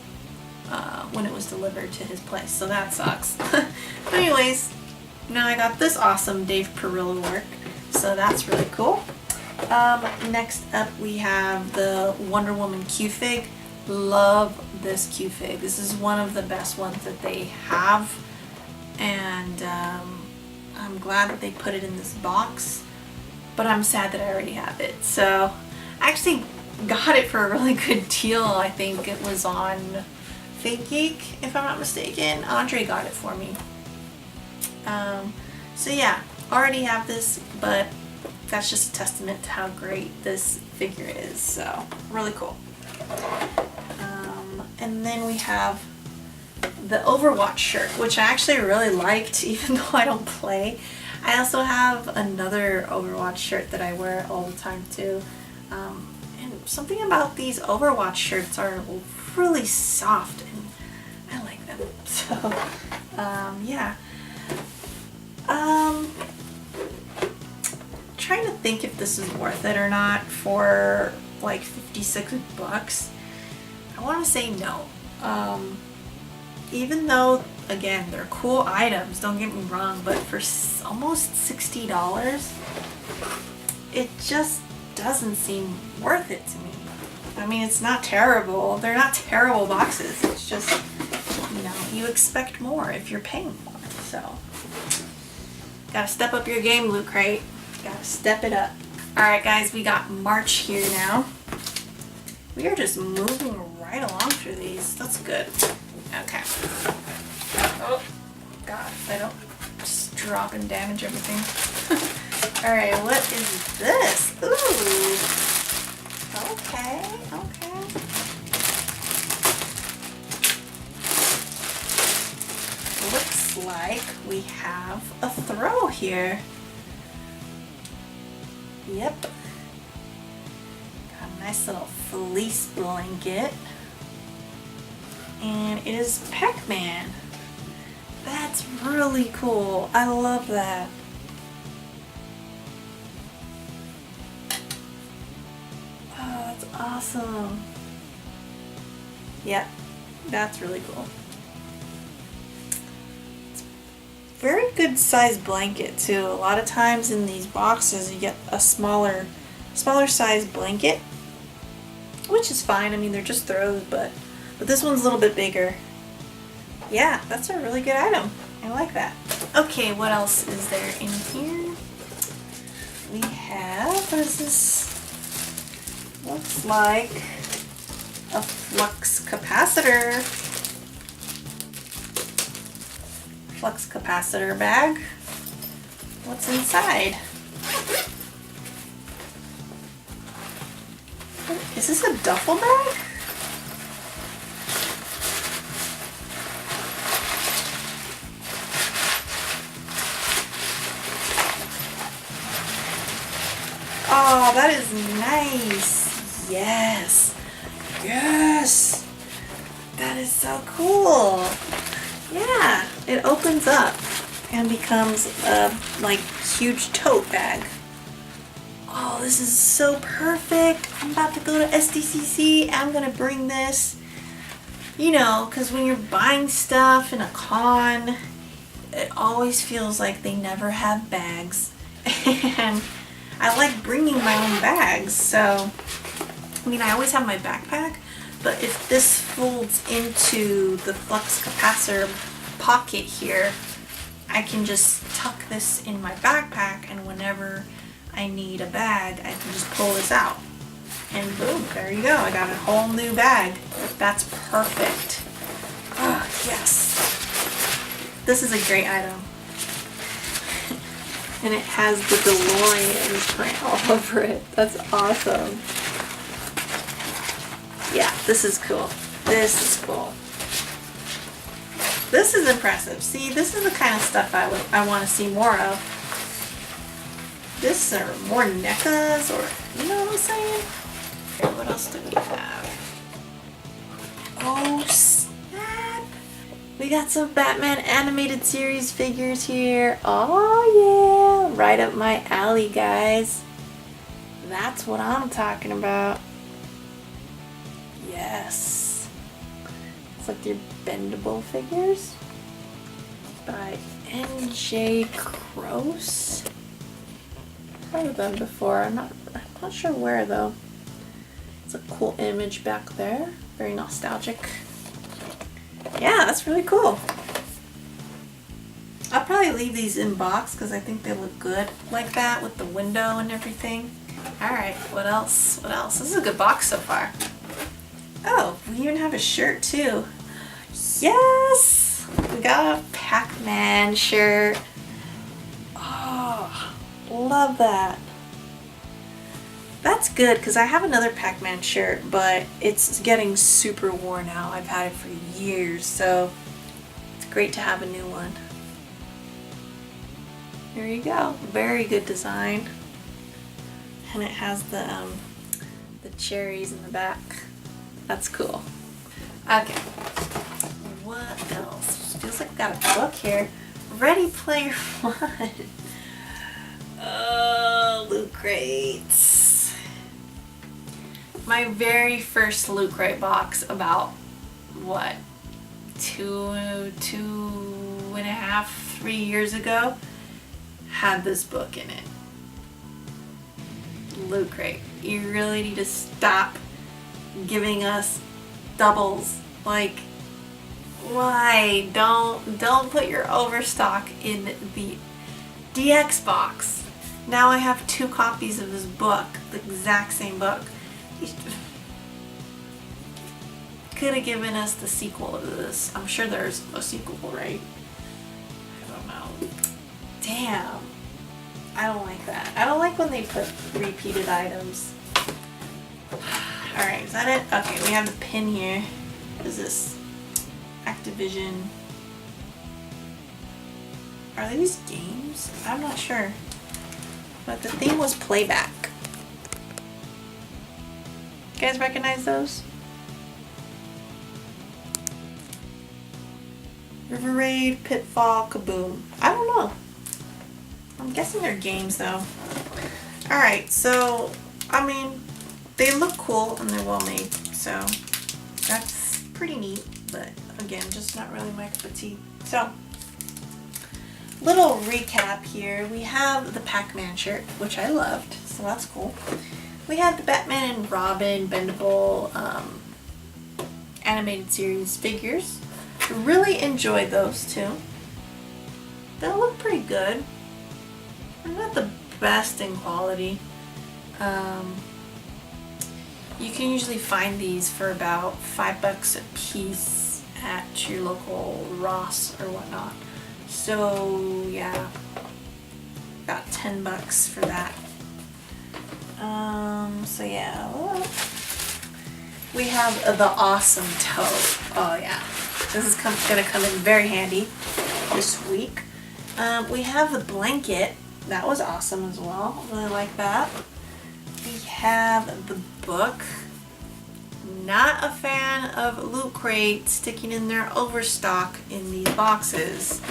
when it was delivered to his place, so that sucks. But anyways, now I got this awesome Dave Perillo work, so that's really cool. Next up we have the Wonder Woman Q-Fig. Love this Q-Fig. This is one of the best ones that they have, and I'm glad that they put it in this box, but I'm sad that I already have it. So I actually got it for a really good deal. I think it was on Fake Geek, if I'm not mistaken. Andre got it for me. So yeah, already have this, but that's just a testament to how great this figure is. So really cool. And then we have the Overwatch shirt, which I actually really liked, even though I don't play. I also have another Overwatch shirt that I wear all the time too. And something about these Overwatch shirts are really soft, and I like them. So yeah. Trying to think if this is worth it or not for like 56 bucks. I want to say no. Even though again, they're cool items, don't get me wrong, but for almost $60, it just doesn't seem worth it to me. I mean, it's not terrible. They're not terrible boxes. It's just, you know, you expect more if you're paying more. So, gotta step up your game, Loot Crate. Gotta step it up. Alright guys, we got March here now. We are just moving right along through these. That's good. Okay. Oh, God, I don't just drop and damage everything. Alright, what is this? Ooh. Okay, okay. Looks like we have a throw here. Yep. Got a nice little fleece blanket. And it is Pac-Man. That's really cool. I love that. Oh, that's awesome. Yep, that's really cool. Very good sized blanket too. A lot of times in these boxes you get a smaller sized blanket, which is fine. I mean, they're just throws, but this one's a little bit bigger. Yeah, that's a really good item. I like that. Okay, what else is there in here? We have, what is this? Looks like a flux capacitor. Flux capacitor bag. What's inside? Is this a duffel bag? Oh, that is nice. Yes. Yes. That is so cool. Yeah, it opens up and becomes a like huge tote bag. Oh, this is so perfect. I'm about to go to SDCC. I'm gonna bring this, you know, because when you're buying stuff in a con, it always feels like they never have bags. And I like bringing my own bags. So, I mean, I always have my backpack, but if this folds into the flux capacitor pocket here, I can just tuck this in my backpack, and whenever I need a bag, I can just pull this out. And boom, there you go. I got a whole new bag. That's perfect. Oh, yes. This is a great item. And it has the DeLorean print all over it. That's awesome. Yeah, this is cool. This is cool. This is impressive. See, this is the kind of stuff I want to see more of. This or more NECAs, or, you know what I'm saying? Okay, what else do we have? Oh, snap! We got some Batman animated series figures here. Oh, yeah! Right up my alley, guys. That's what I'm talking about. Yes. It's like your bendable figures by N.J. Gross. Heard of them before. I'm not sure where though. It's a cool image back there. Very nostalgic. Yeah, that's really cool. I'll probably leave these in box because I think they look good like that with the window and everything. Alright, what else? What else? This is a good box so far. Oh, we even have a shirt too. Yes! We got a Pac-Man shirt. Oh, love that. That's good because I have another Pac-Man shirt, but it's getting super worn out. I've had it for years, so it's great to have a new one. There you go. Very good design. And it has the cherries in the back. That's cool. Okay. What else? Feels like I've got a book here. Ready Player One. Oh, Loot Crates. My very first Loot Crate box about, what, two and a half, 3 years ago, had this book in it. Loot Crate, you really need to stop giving us doubles. Like, why? Don't put your overstock in the DX box. Now I have 2 copies of this book, the exact same book. Could have given us the sequel of this. I'm sure there's a sequel, right? I don't know. Damn. I don't like that. I don't like when they put repeated items. Alright, is that it? Okay, we have the pin here. What is this? Activision. Are these games? I'm not sure. But the theme was playback. You guys recognize those? River Raid, Pitfall, Kaboom. I don't know. I'm guessing they're games though. Alright, so, I mean, they look cool and they're well made, so that's pretty neat, but again, just not really my cup of tea. So, little recap here. We have the Pac-Man shirt, which I loved, so that's cool. We have the Batman and Robin bendable animated series figures. Really enjoyed those too. They look pretty good. They're not the best in quality. You can usually find these for about $5 a piece at your local Ross or whatnot. So yeah, about $10 for that. So yeah, we have the awesome tote. Oh yeah, this is gonna come in very handy this week. We have the blanket. That was awesome as well. Really like that. We have the book. Not a fan of Loot Crate sticking in their overstock in these boxes.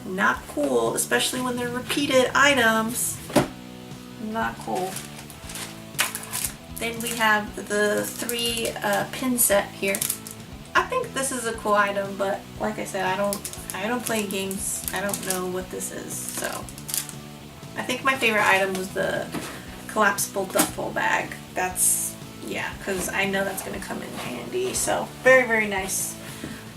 Not cool, especially when they're repeated items. Not cool. Then we have the 3 pin set here. I think this is a cool item, but like I said, I don't play games. I don't know what this is, so. I think my favorite item was the collapsible duffel bag. That's, yeah, because I know that's going to come in handy. So, very, very nice.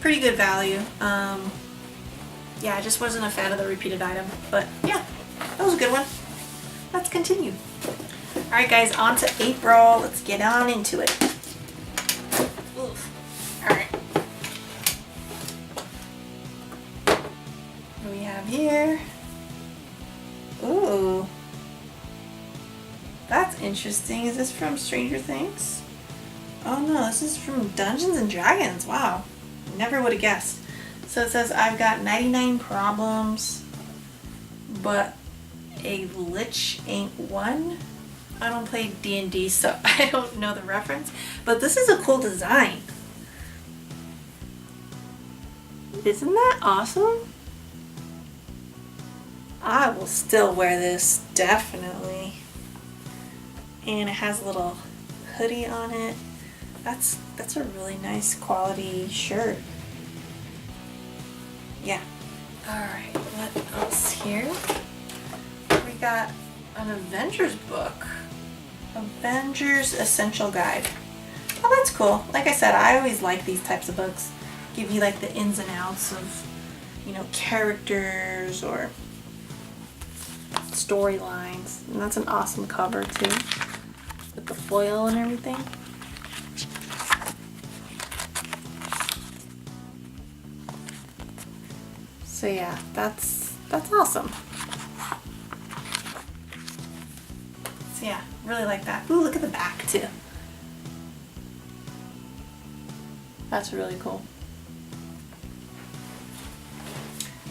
Pretty good value. Yeah, I just wasn't a fan of the repeated item. But, yeah, that was a good one. Let's continue. Alright guys, on to April. Let's get on into it. Alright. What do we have here? Ooh. That's interesting. Is this from Stranger Things? Oh no, this is from Dungeons and Dragons. Wow. Never would have guessed. So it says, I've got 99 problems, but a lich ain't one. I don't play D&D, so I don't know the reference. But this is a cool design. Isn't that awesome? I will still wear this, definitely. And it has a little hoodie on it. That's a really nice quality shirt. Yeah. Alright, what else here? We got an Avengers book. Avengers Essential Guide. Oh, that's cool. Like I said, I always like these types of books. Give you like the ins and outs of, you know, characters or storylines. And that's an awesome cover too, with the foil and everything. So yeah, that's awesome. So yeah, really like that. Ooh, look at the back too. That's really cool.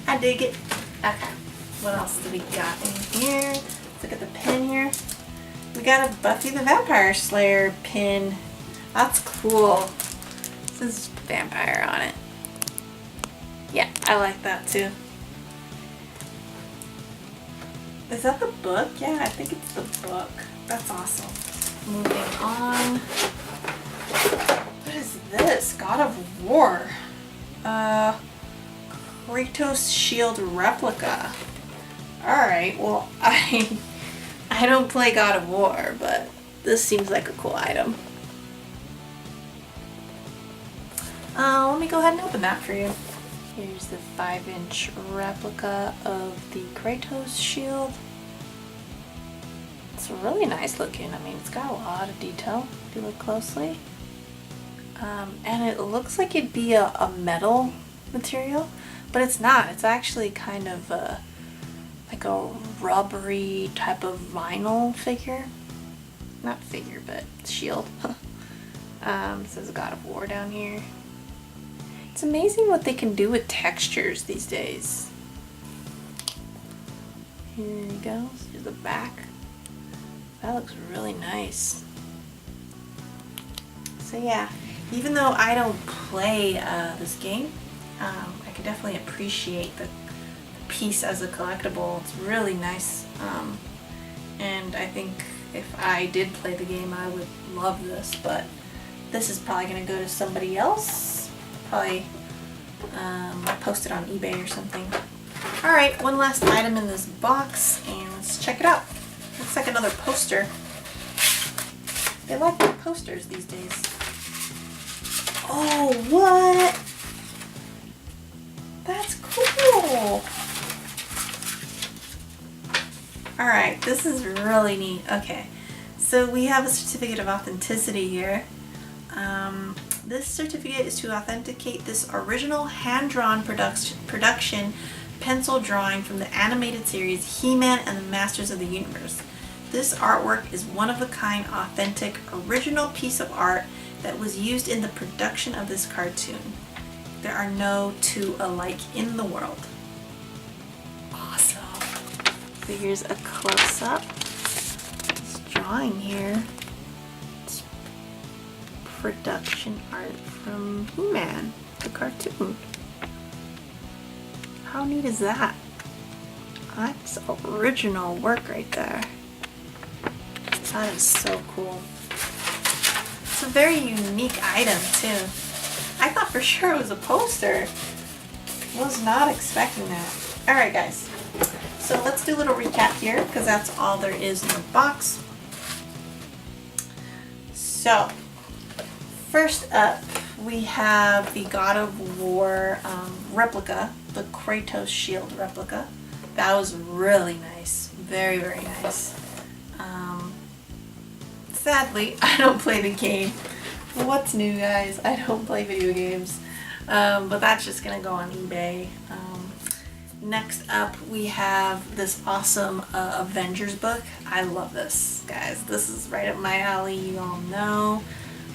I dig it. Okay, what else do we got in here? Let's look at the pin here. We got a Buffy the Vampire Slayer pin. That's cool. This is vampire on it. Yeah, I like that too. Is that the book? Yeah, I think it's the book. That's awesome. Moving on. What is this? God of War. Kratos shield replica. Alright, well, I don't play God of War, but this seems like a cool item. Let me go ahead and open that for you. Here's the 5-inch replica of the Kratos shield. It's really nice looking. I mean, it's got a lot of detail if you look closely. And it looks like it'd be a metal material, but it's not. It's actually kind of like a rubbery type of vinyl figure. Not figure, but shield. It says God of War down here. It's amazing what they can do with textures these days. Here he goes. Here's the back. That looks really nice. So yeah, even though I don't play this game, I can definitely appreciate the piece as a collectible. It's really nice. And I think if I did play the game, I would love this, but this is probably going to go to somebody else. Probably post it on eBay or something. Alright, one last item in this box, and let's check it out. Looks like another poster. They like their posters these days. Oh, what? That's cool! Alright, this is really neat. Okay, so we have a certificate of authenticity here. This certificate is to authenticate this original hand-drawn production pencil drawing from the animated series He-Man and the Masters of the Universe. This artwork is one-of-a-kind, authentic, original piece of art that was used in the production of this cartoon. There are no two alike in the world. Awesome. So here's a close-up. This drawing here. It's production art from He-Man, the cartoon. How neat is that? That's original work right there. That is so cool. It's a very unique item too. I thought for sure it was a poster. Was not expecting that. Alright guys, so let's do a little recap here because that's all there is in the box. So, first up we have the God of War replica, the Kratos shield replica. That was really nice. Very, very nice. Sadly, I don't play the game. What's new, guys? I don't play video games. But that's just gonna go on eBay. Next up, we have this awesome Avengers book. I love this, guys. This is right up my alley. You all know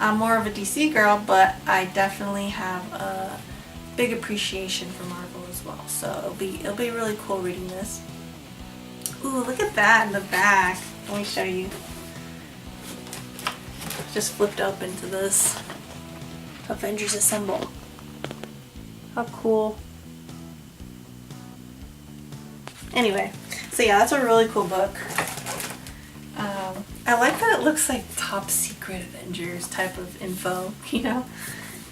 I'm more of a DC girl, but I definitely have a big appreciation for Marvel as well. So it'll be really cool reading this. Ooh, look at that in the back. Let me show you. Just flipped open to this. Avengers Assemble. How cool. Anyway, so yeah, that's a really cool book. I like that it looks like top secret Avengers type of info, you know?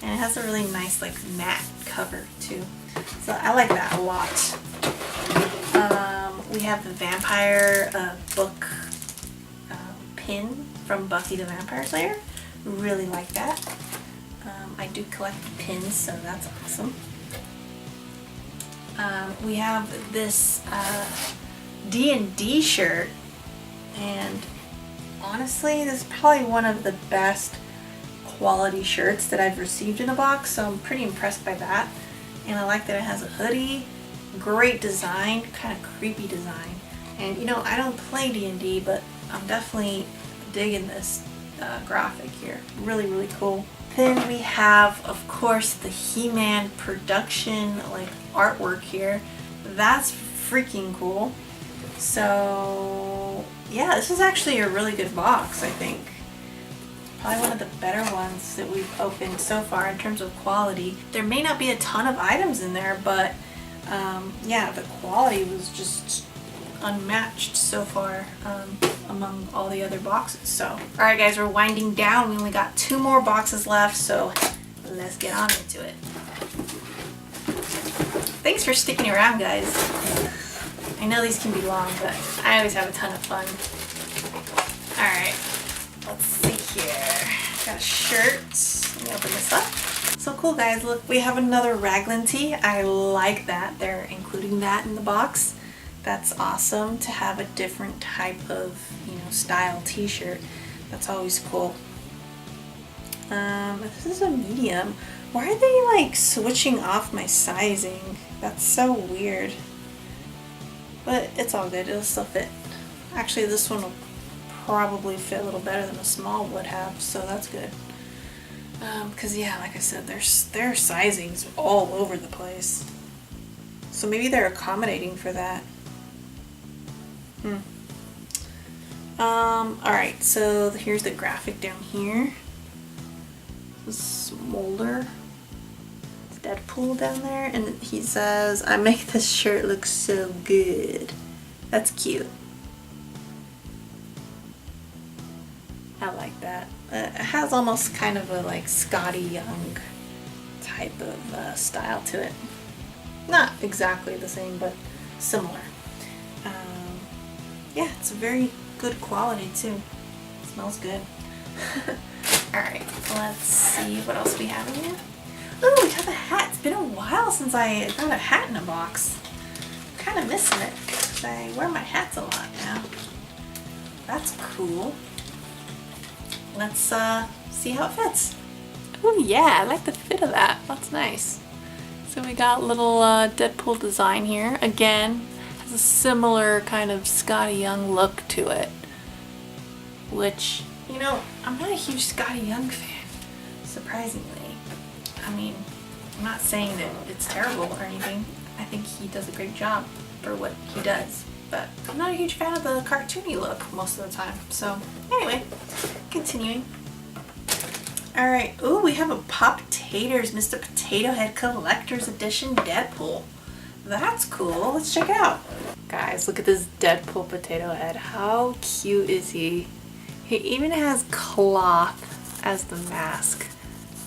And it has a really nice like matte cover too. So I like that a lot. We have the vampire book pin from Buffy the Vampire Slayer. Really like that. I do collect pins, so that's awesome. We have this D&D shirt, and honestly, this is probably one of the best quality shirts that I've received in a box, so I'm pretty impressed by that. And I like that it has a hoodie, great design, kind of creepy design. And you know, I don't play D&D, but I'm definitely digging this graphic here. Really, really cool. Then we have, of course, the He-Man production like artwork here. That's freaking cool. So yeah, this is actually a really good box, I think. Probably one of the better ones that we've opened so far in terms of quality. There may not be a ton of items in there, but yeah, the quality was just unmatched so far among all the other boxes. So alright guys, we're winding down. We only got 2 more boxes left, so let's get on into it. Thanks for sticking around, guys. I know these can be long, but I always have a ton of fun. Alright, let's see here. Got a shirt. Let me open this up. So cool, guys. Look, we have another Raglan tee. I like that they're including that in the box. That's awesome to have a different type of, style t-shirt. That's always cool. This is a medium. Why are they like switching off my sizing? That's so weird. But it's all good. It'll still fit. Actually, this one will probably fit a little better than a small would have, so that's good. Because yeah, like I said, their sizing's all over the place. So maybe they're accommodating for that. Alright, so here's the graphic down here. Smolder. It's Deadpool down there, and he says, "I make this shirt look so good." That's cute. I like that. It has almost kind of a like Scotty Young type of style to it. Not exactly the same, but similar. Yeah, it's very good quality too. It smells good. Alright, let's see what else we have in here. Oh, we have a hat. It's been a while since I got a hat in a box. I'm kind of missing it. I wear my hats a lot now. That's cool. Let's see how it fits. Oh yeah, I like the fit of that. That's nice. So we got a little Deadpool design here. Again, has a similar kind of Scotty Young look to it. Which, I'm not a huge Scotty Young fan, surprisingly. I mean, I'm not saying that it's terrible or anything. I think he does a great job for what he does. But I'm not a huge fan of the cartoony look most of the time. So anyway, continuing. Alright, ooh, we have a Pop-Taters Mr. Potato Head Collector's Edition Deadpool. That's cool. Let's check it out. Guys, look at this Deadpool potato head. How cute is he? He even has cloth as the mask.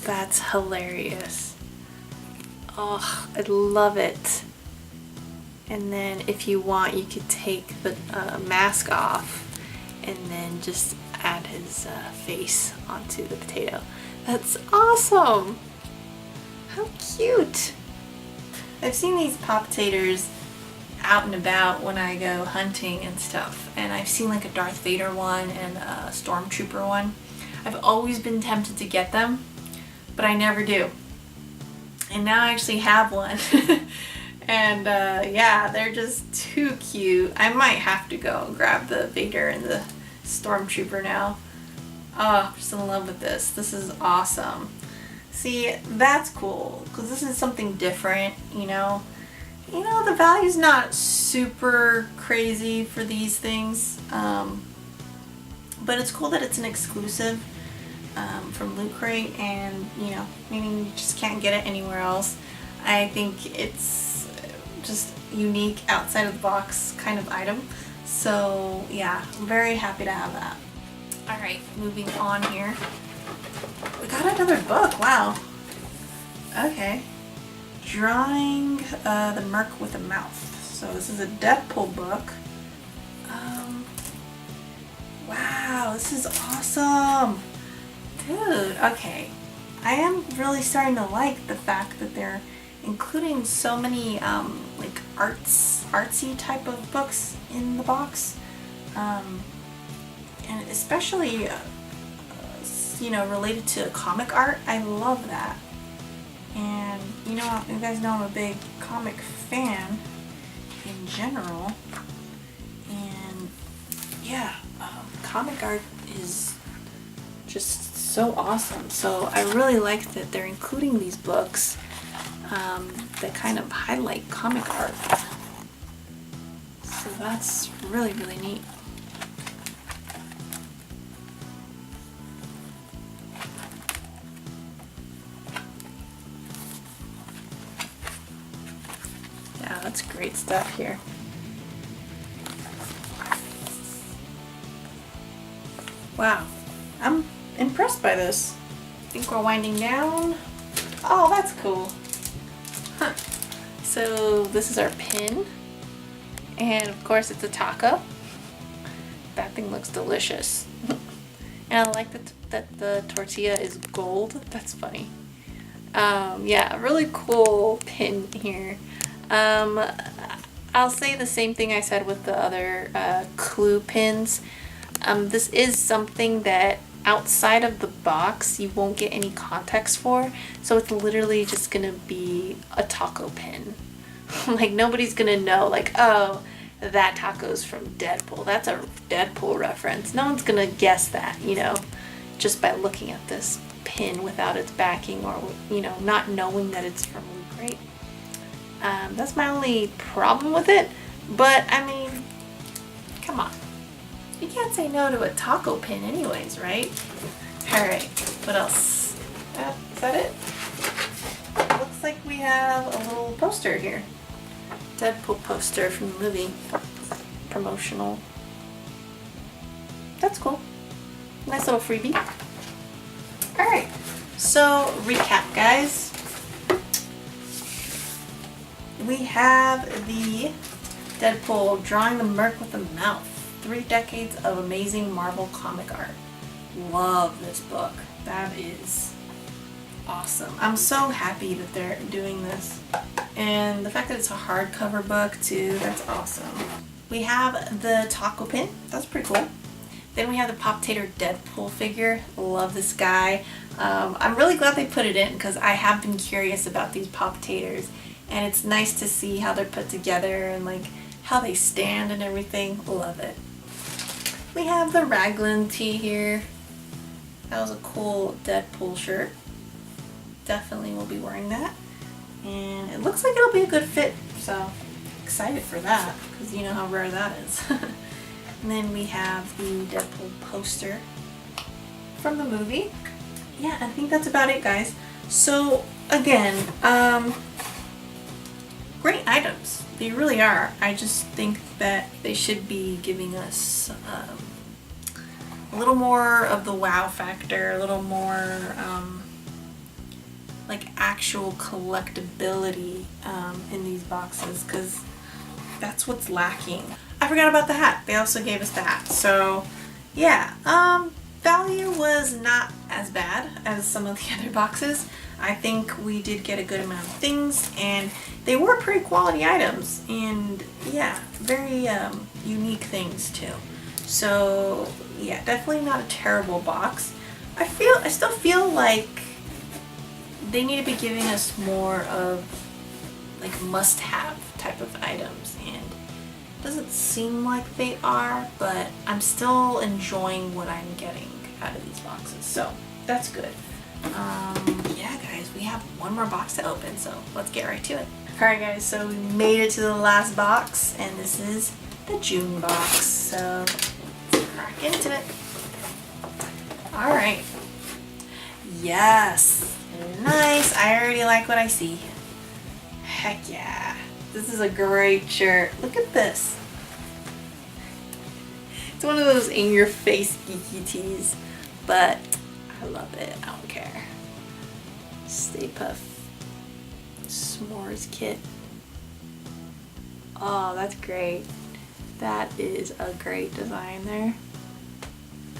That's hilarious. Oh, I love it. And then if you want, you could take the mask off and then just add his face onto the potato. That's awesome! How cute! I've seen these Pop-Taters out and about when I go hunting and stuff, and I've seen like a Darth Vader one and a Stormtrooper one. I've always been tempted to get them, but I never do. And now I actually have one. And yeah, they're just too cute. I might have to go grab the Vader and the Stormtrooper now. Oh, I'm just in love with this. This is awesome. See, that's cool, because this is something different, the value's not super crazy for these things, but it's cool that it's an exclusive from Loot Crate, and, maybe you just can't get it anywhere else. I think it's just unique outside of the box kind of item, so yeah, I'm very happy to have that. Alright, moving on here. We got another book, wow. Okay. Drawing the Merc with a Mouth. So this is a Deadpool book. Wow, this is awesome. Dude, okay. I am really starting to like the fact that they're including so many like artsy type of books in the box. And especially related to comic art. I love that. And you guys know I'm a big comic fan in general. And yeah, comic art is just so awesome. So I really like that they're including these books that kind of highlight comic art. So that's really, really neat. That's great stuff here. Wow, I'm impressed by this. I think we're winding down. Oh, that's cool. Huh. So this is our pin. And of course it's a taco. That thing looks delicious. And I like that the tortilla is gold. That's funny. Yeah, a really cool pin here. I'll say the same thing I said with the other clue pins. This is something that outside of the box you won't get any context for, so it's literally just gonna be a taco pin. Like nobody's gonna know, like, oh, that taco's from Deadpool. That's a Deadpool reference. No one's gonna guess that, you know, just by looking at this pin without its backing, or, you know, not knowing that it's from Loot Crate. That's my only problem with it, but I mean, come on. You can't say no to a taco pin anyways, right? Alright, what else? Is that it? Looks like we have a little poster here. Deadpool poster from the movie. Promotional. That's cool. Nice little freebie. Alright, so recap, guys. We have the Deadpool drawing the Merc with a mouth. 3 decades of amazing Marvel comic art. Love this book. That is awesome. I'm so happy that they're doing this. And the fact that it's a hardcover book too, that's awesome. We have the taco pin. That's pretty cool. Then we have the Pop-Tater Deadpool figure. Love this guy. I'm really glad they put it in because I have been curious about these Pop-Taters. And it's nice to see how they're put together and like how they stand and everything. Love it. We have the Raglan tee here. That was a cool Deadpool shirt. Definitely will be wearing that. And it looks like it'll be a good fit, so excited for that because you know how rare that is. And then we have the Deadpool poster from the movie. Yeah, I think that's about it, guys. So again, great items. They really are. I just think that they should be giving us a little more of the wow factor, a little more like actual collectability in these boxes, because that's what's lacking. I forgot about the hat. They also gave us the hat. So yeah, value was not as bad as some of the other boxes. I think we did get a good amount of things, and they were pretty quality items, and yeah, very unique things too. So yeah, definitely not a terrible box. I still feel like they need to be giving us more of like must-have type of items, and it doesn't seem like they are, but I'm still enjoying what I'm getting out of these boxes, so that's good. Yeah guys, we have one more box to open, so let's get right to it. Alright guys, so we made it to the last box, and this is the June box, so let's crack into it. Alright. Yes! Nice! I already like what I see. Heck yeah! This is a great shirt. Look at this. It's one of those in-your-face geeky tees, but I love it. I don't care. Stay Puft S'mores kit. Oh, that's great. That is a great design there.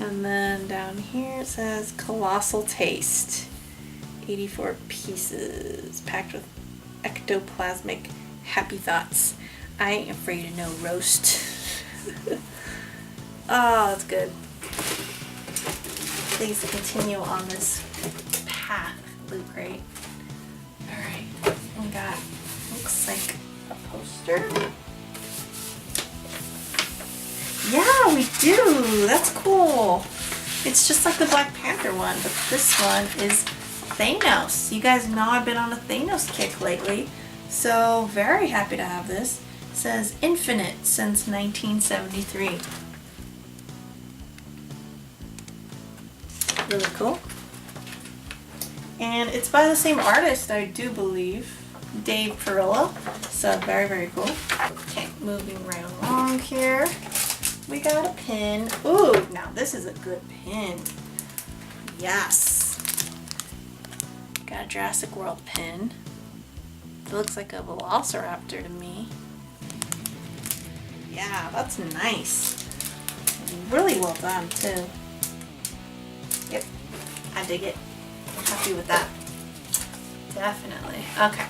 And then down here it says Colossal Taste. 84 pieces packed with ectoplasmic happy thoughts. I ain't afraid of no roast. Oh, that's good. Please continue on this path, Loot Crate. Alright, we got, looks like a poster. Yeah, we do! That's cool! It's just like the Black Panther one, but this one is Thanos. You guys know I've been on a Thanos kick lately, so very happy to have this. It says Infinite since 1973. Really cool. And it's by the same artist, I do believe, Dave Perillo. So very, very cool. Okay, moving right along here. We got a pin. Ooh, now this is a good pin. Yes. Got a Jurassic World pin. It looks like a velociraptor to me. Yeah, that's nice. Really well done too. Yep, I dig it. I'm happy with that. Definitely. Okay,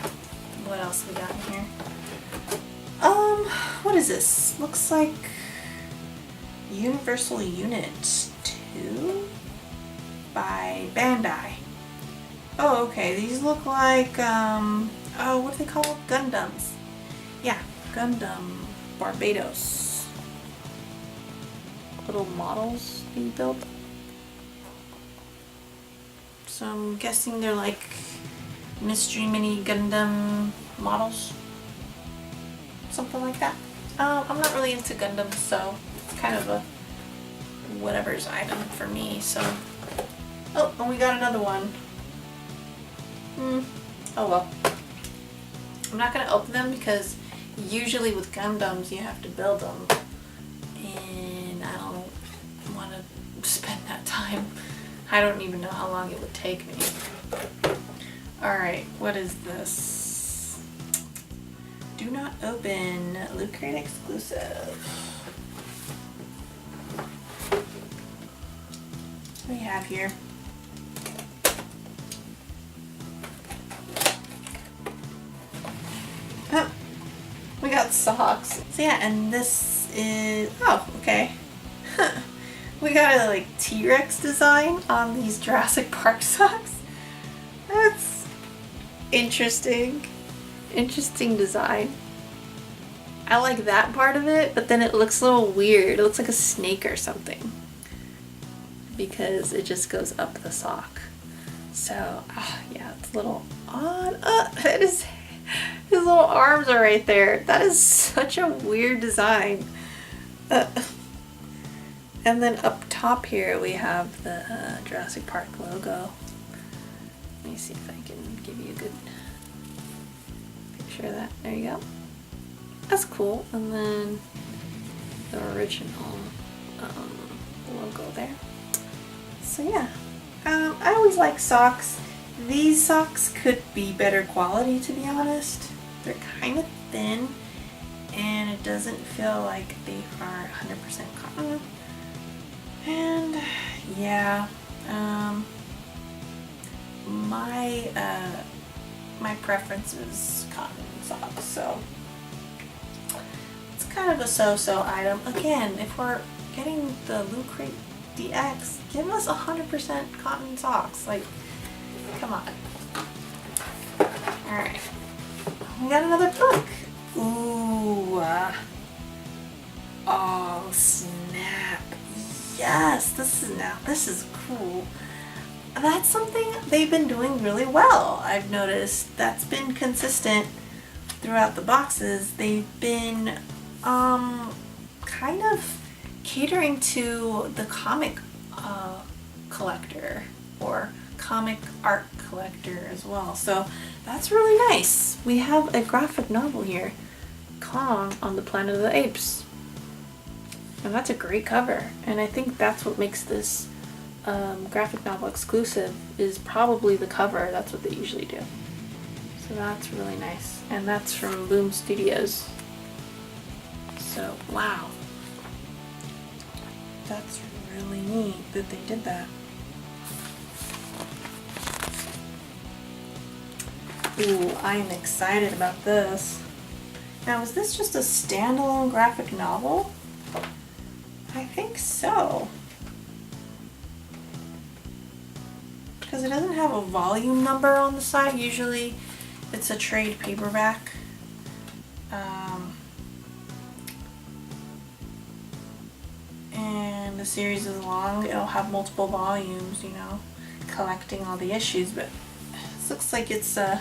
what else we got in here? What is this? Looks like Universal Unit 2 by Bandai. Oh, okay, these look like, oh, what are they called? Gundams. Yeah, Gundam Barbados. Little models being built. So I'm guessing they're like Mystery Mini Gundam models. Something like that. I'm not really into Gundams, so it's kind of a whatever's item for me, so. Oh, and we got another one. Oh well. I'm not going to open them because usually with Gundams you have to build them. And I don't want to spend that time. I don't even know how long it would take me. Alright, what is this? Do not open. Loot Crate exclusive. What do we have here? Oh, we got socks. So yeah, and this is, oh, okay. We got a like T-Rex design on these Jurassic Park socks. That's interesting. Interesting design. I like that part of it, but then it looks a little weird. It looks like a snake or something because it just goes up the sock. So, yeah, it's a little odd. It is. His little arms are right there. That is such a weird design. And then up top here we have the Jurassic Park logo. Let me see if I can give you a good picture of that. There you go. That's cool. And then the original logo there. So yeah, I always like socks. These socks could be better quality, to be honest. They're kind of thin and it doesn't feel like they are 100% cotton. And yeah, my preference is cotton socks, so it's kind of a so-so item. Again, if we're getting the Loot Crate DX, give us 100% cotton socks. Like, come on. Alright. We got another book. Ooh. Oh, snap. Yes, this is cool. That's something they've been doing really well. I've noticed that's been consistent throughout the boxes. They've been kind of catering to the comic collector or comic art collector as well. So that's really nice. We have a graphic novel here, Kong on the Planet of the Apes. And that's a great cover. And I think that's what makes this graphic novel exclusive, is probably the cover. That's what they usually do. So that's really nice. And that's from Boom Studios. So, wow. That's really neat that they did that. Ooh, I am excited about this. Now, is this just a standalone graphic novel? I think so. Because it doesn't have a volume number on the side. Usually it's a trade paperback. And the series is long. It'll have multiple volumes, you know, collecting all the issues. But this looks like it's a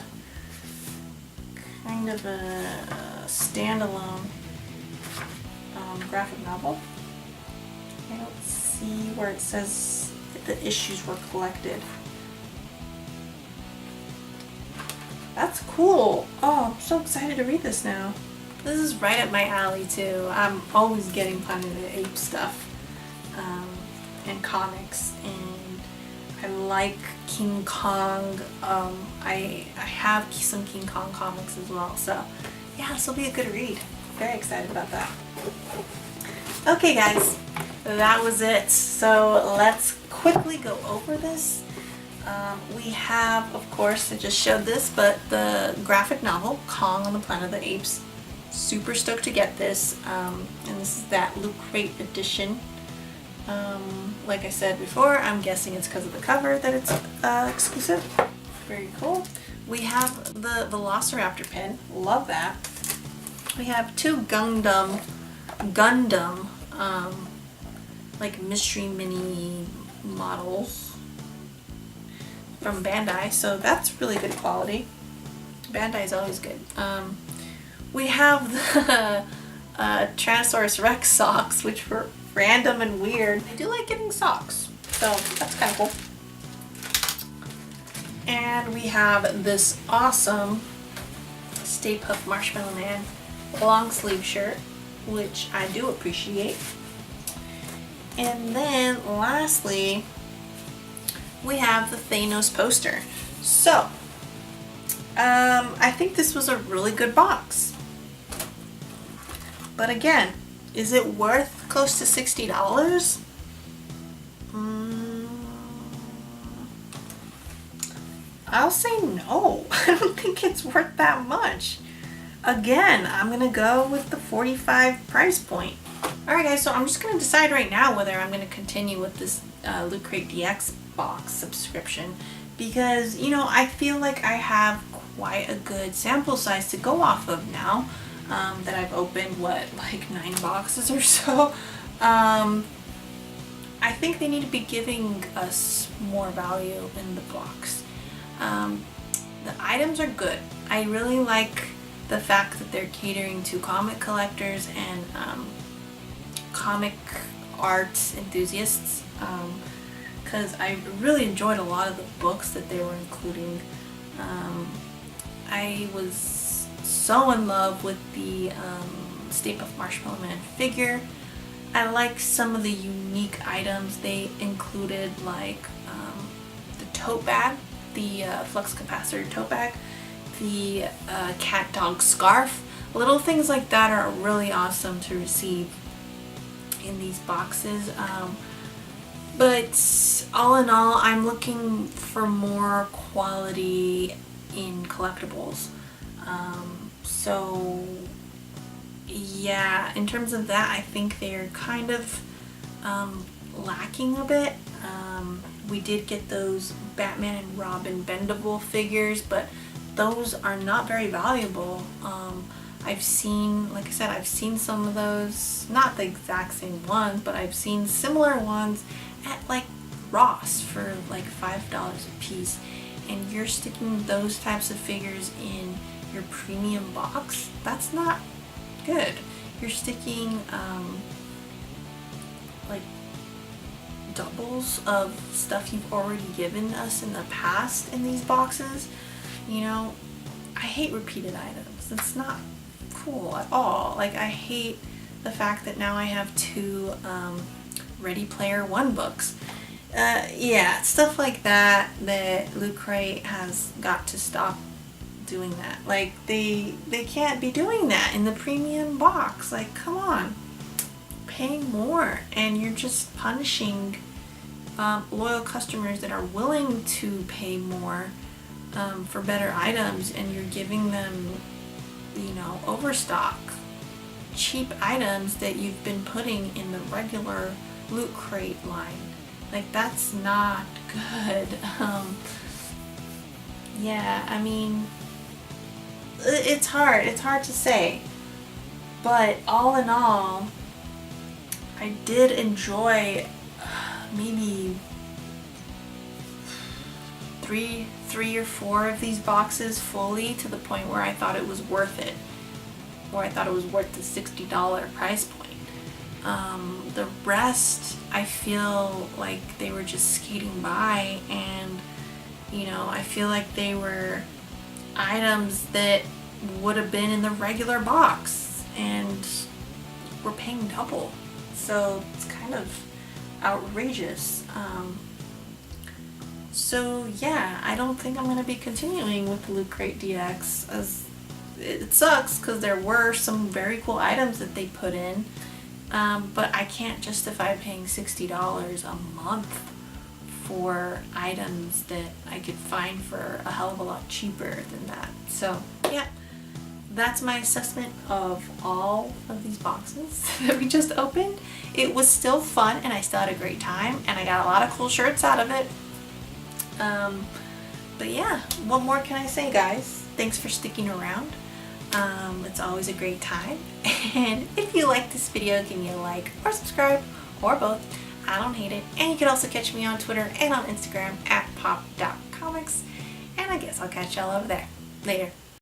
kind of a standalone graphic novel. I don't see where it says that the issues were collected. That's cool. Oh, I'm so excited to read this now. This is right up my alley too. I'm always getting Planet of the Apes stuff and comics, and I like King Kong. I have some King Kong comics as well. So yeah, this will be a good read. Very excited about that. Okay guys, that was it. So let's quickly go over this. We have, of course, I just showed this, but the graphic novel, Kong on the Planet of the Apes. Super stoked to get this. And this is that Loot Crate edition. Like I said before, I'm guessing it's because of the cover that it's exclusive. Very cool. We have the Velociraptor pin. Love that. We have two Gundam like mystery mini models from Bandai, so that's really good quality. Bandai is always good. We have the Tyrannosaurus Rex socks, which were random and weird. I do like getting socks, so that's kind of cool. And we have this awesome Stay Puft Marshmallow Man long sleeve shirt, which I do appreciate. And then lastly, we have the Thanos poster. So, I think this was a really good box. But again, is it worth close to $60? I'll say no. I don't think it's worth that much. Again, I'm gonna go with the $45 price point. Alright guys, so I'm just gonna decide right now whether I'm gonna continue with this Loot Crate DX box subscription, because, you know, I feel like I have quite a good sample size to go off of now. That I've opened, what, like 9 boxes or so. I think they need to be giving us more value in the box. The items are good. I really like the fact that they're catering to comic collectors and comic art enthusiasts, because I really enjoyed a lot of the books that they were including. I was so in love with the Stay Puft Marshmallow Man figure. I like some of the unique items they included, like the tote bag, the flux capacitor tote bag, the cat dog scarf. Little things like that are really awesome to receive in these boxes. But all in all, I'm looking for more quality in collectibles. So yeah, in terms of that, I think they're kind of lacking a bit. We did get those Batman and Robin bendable figures, but those are not very valuable. I've seen, like I said, I've seen some of those, not the exact same ones, but I've seen similar ones at like Ross for like $5 a piece, and you're sticking those types of figures in your premium box. That's not good. You're sticking like doubles of stuff you've already given us in the past in these boxes. You know, I hate repeated items. It's not cool at all. Like, I hate the fact that now I have 2 Ready Player One books. Yeah, stuff like that Loot Crate has got to stop doing that. Like, they can't be doing that in the premium box. Like, come on. Paying more, and you're just punishing loyal customers that are willing to pay more for better items, and you're giving them, you know, overstock, cheap items that you've been putting in the regular Loot Crate line. Like, that's not good. Yeah, I mean, it's hard to say, but all in all, I did enjoy maybe three or 4 of these boxes fully, to the point where I thought it was worth it, or I thought it was worth the $60 price point. The rest, I feel like they were just skating by, and, you know, I feel like they were items that would have been in the regular box, and we're paying double. So it's kind of outrageous. So yeah, I don't think I'm going to be continuing with the Loot Crate DX, as it sucks because there were some very cool items that they put in, but I can't justify paying $60 a month for items that I could find for a hell of a lot cheaper than that. So yeah, that's my assessment of all of these boxes that we just opened. It was still fun and I still had a great time and I got a lot of cool shirts out of it. But yeah, what more can I say, guys? Thanks for sticking around. It's always a great time. And if you like this video, give me a like or subscribe or both. I don't hate it. And you can also catch me on Twitter and on Instagram at PopDotComix. And I guess I'll catch y'all over there. Later.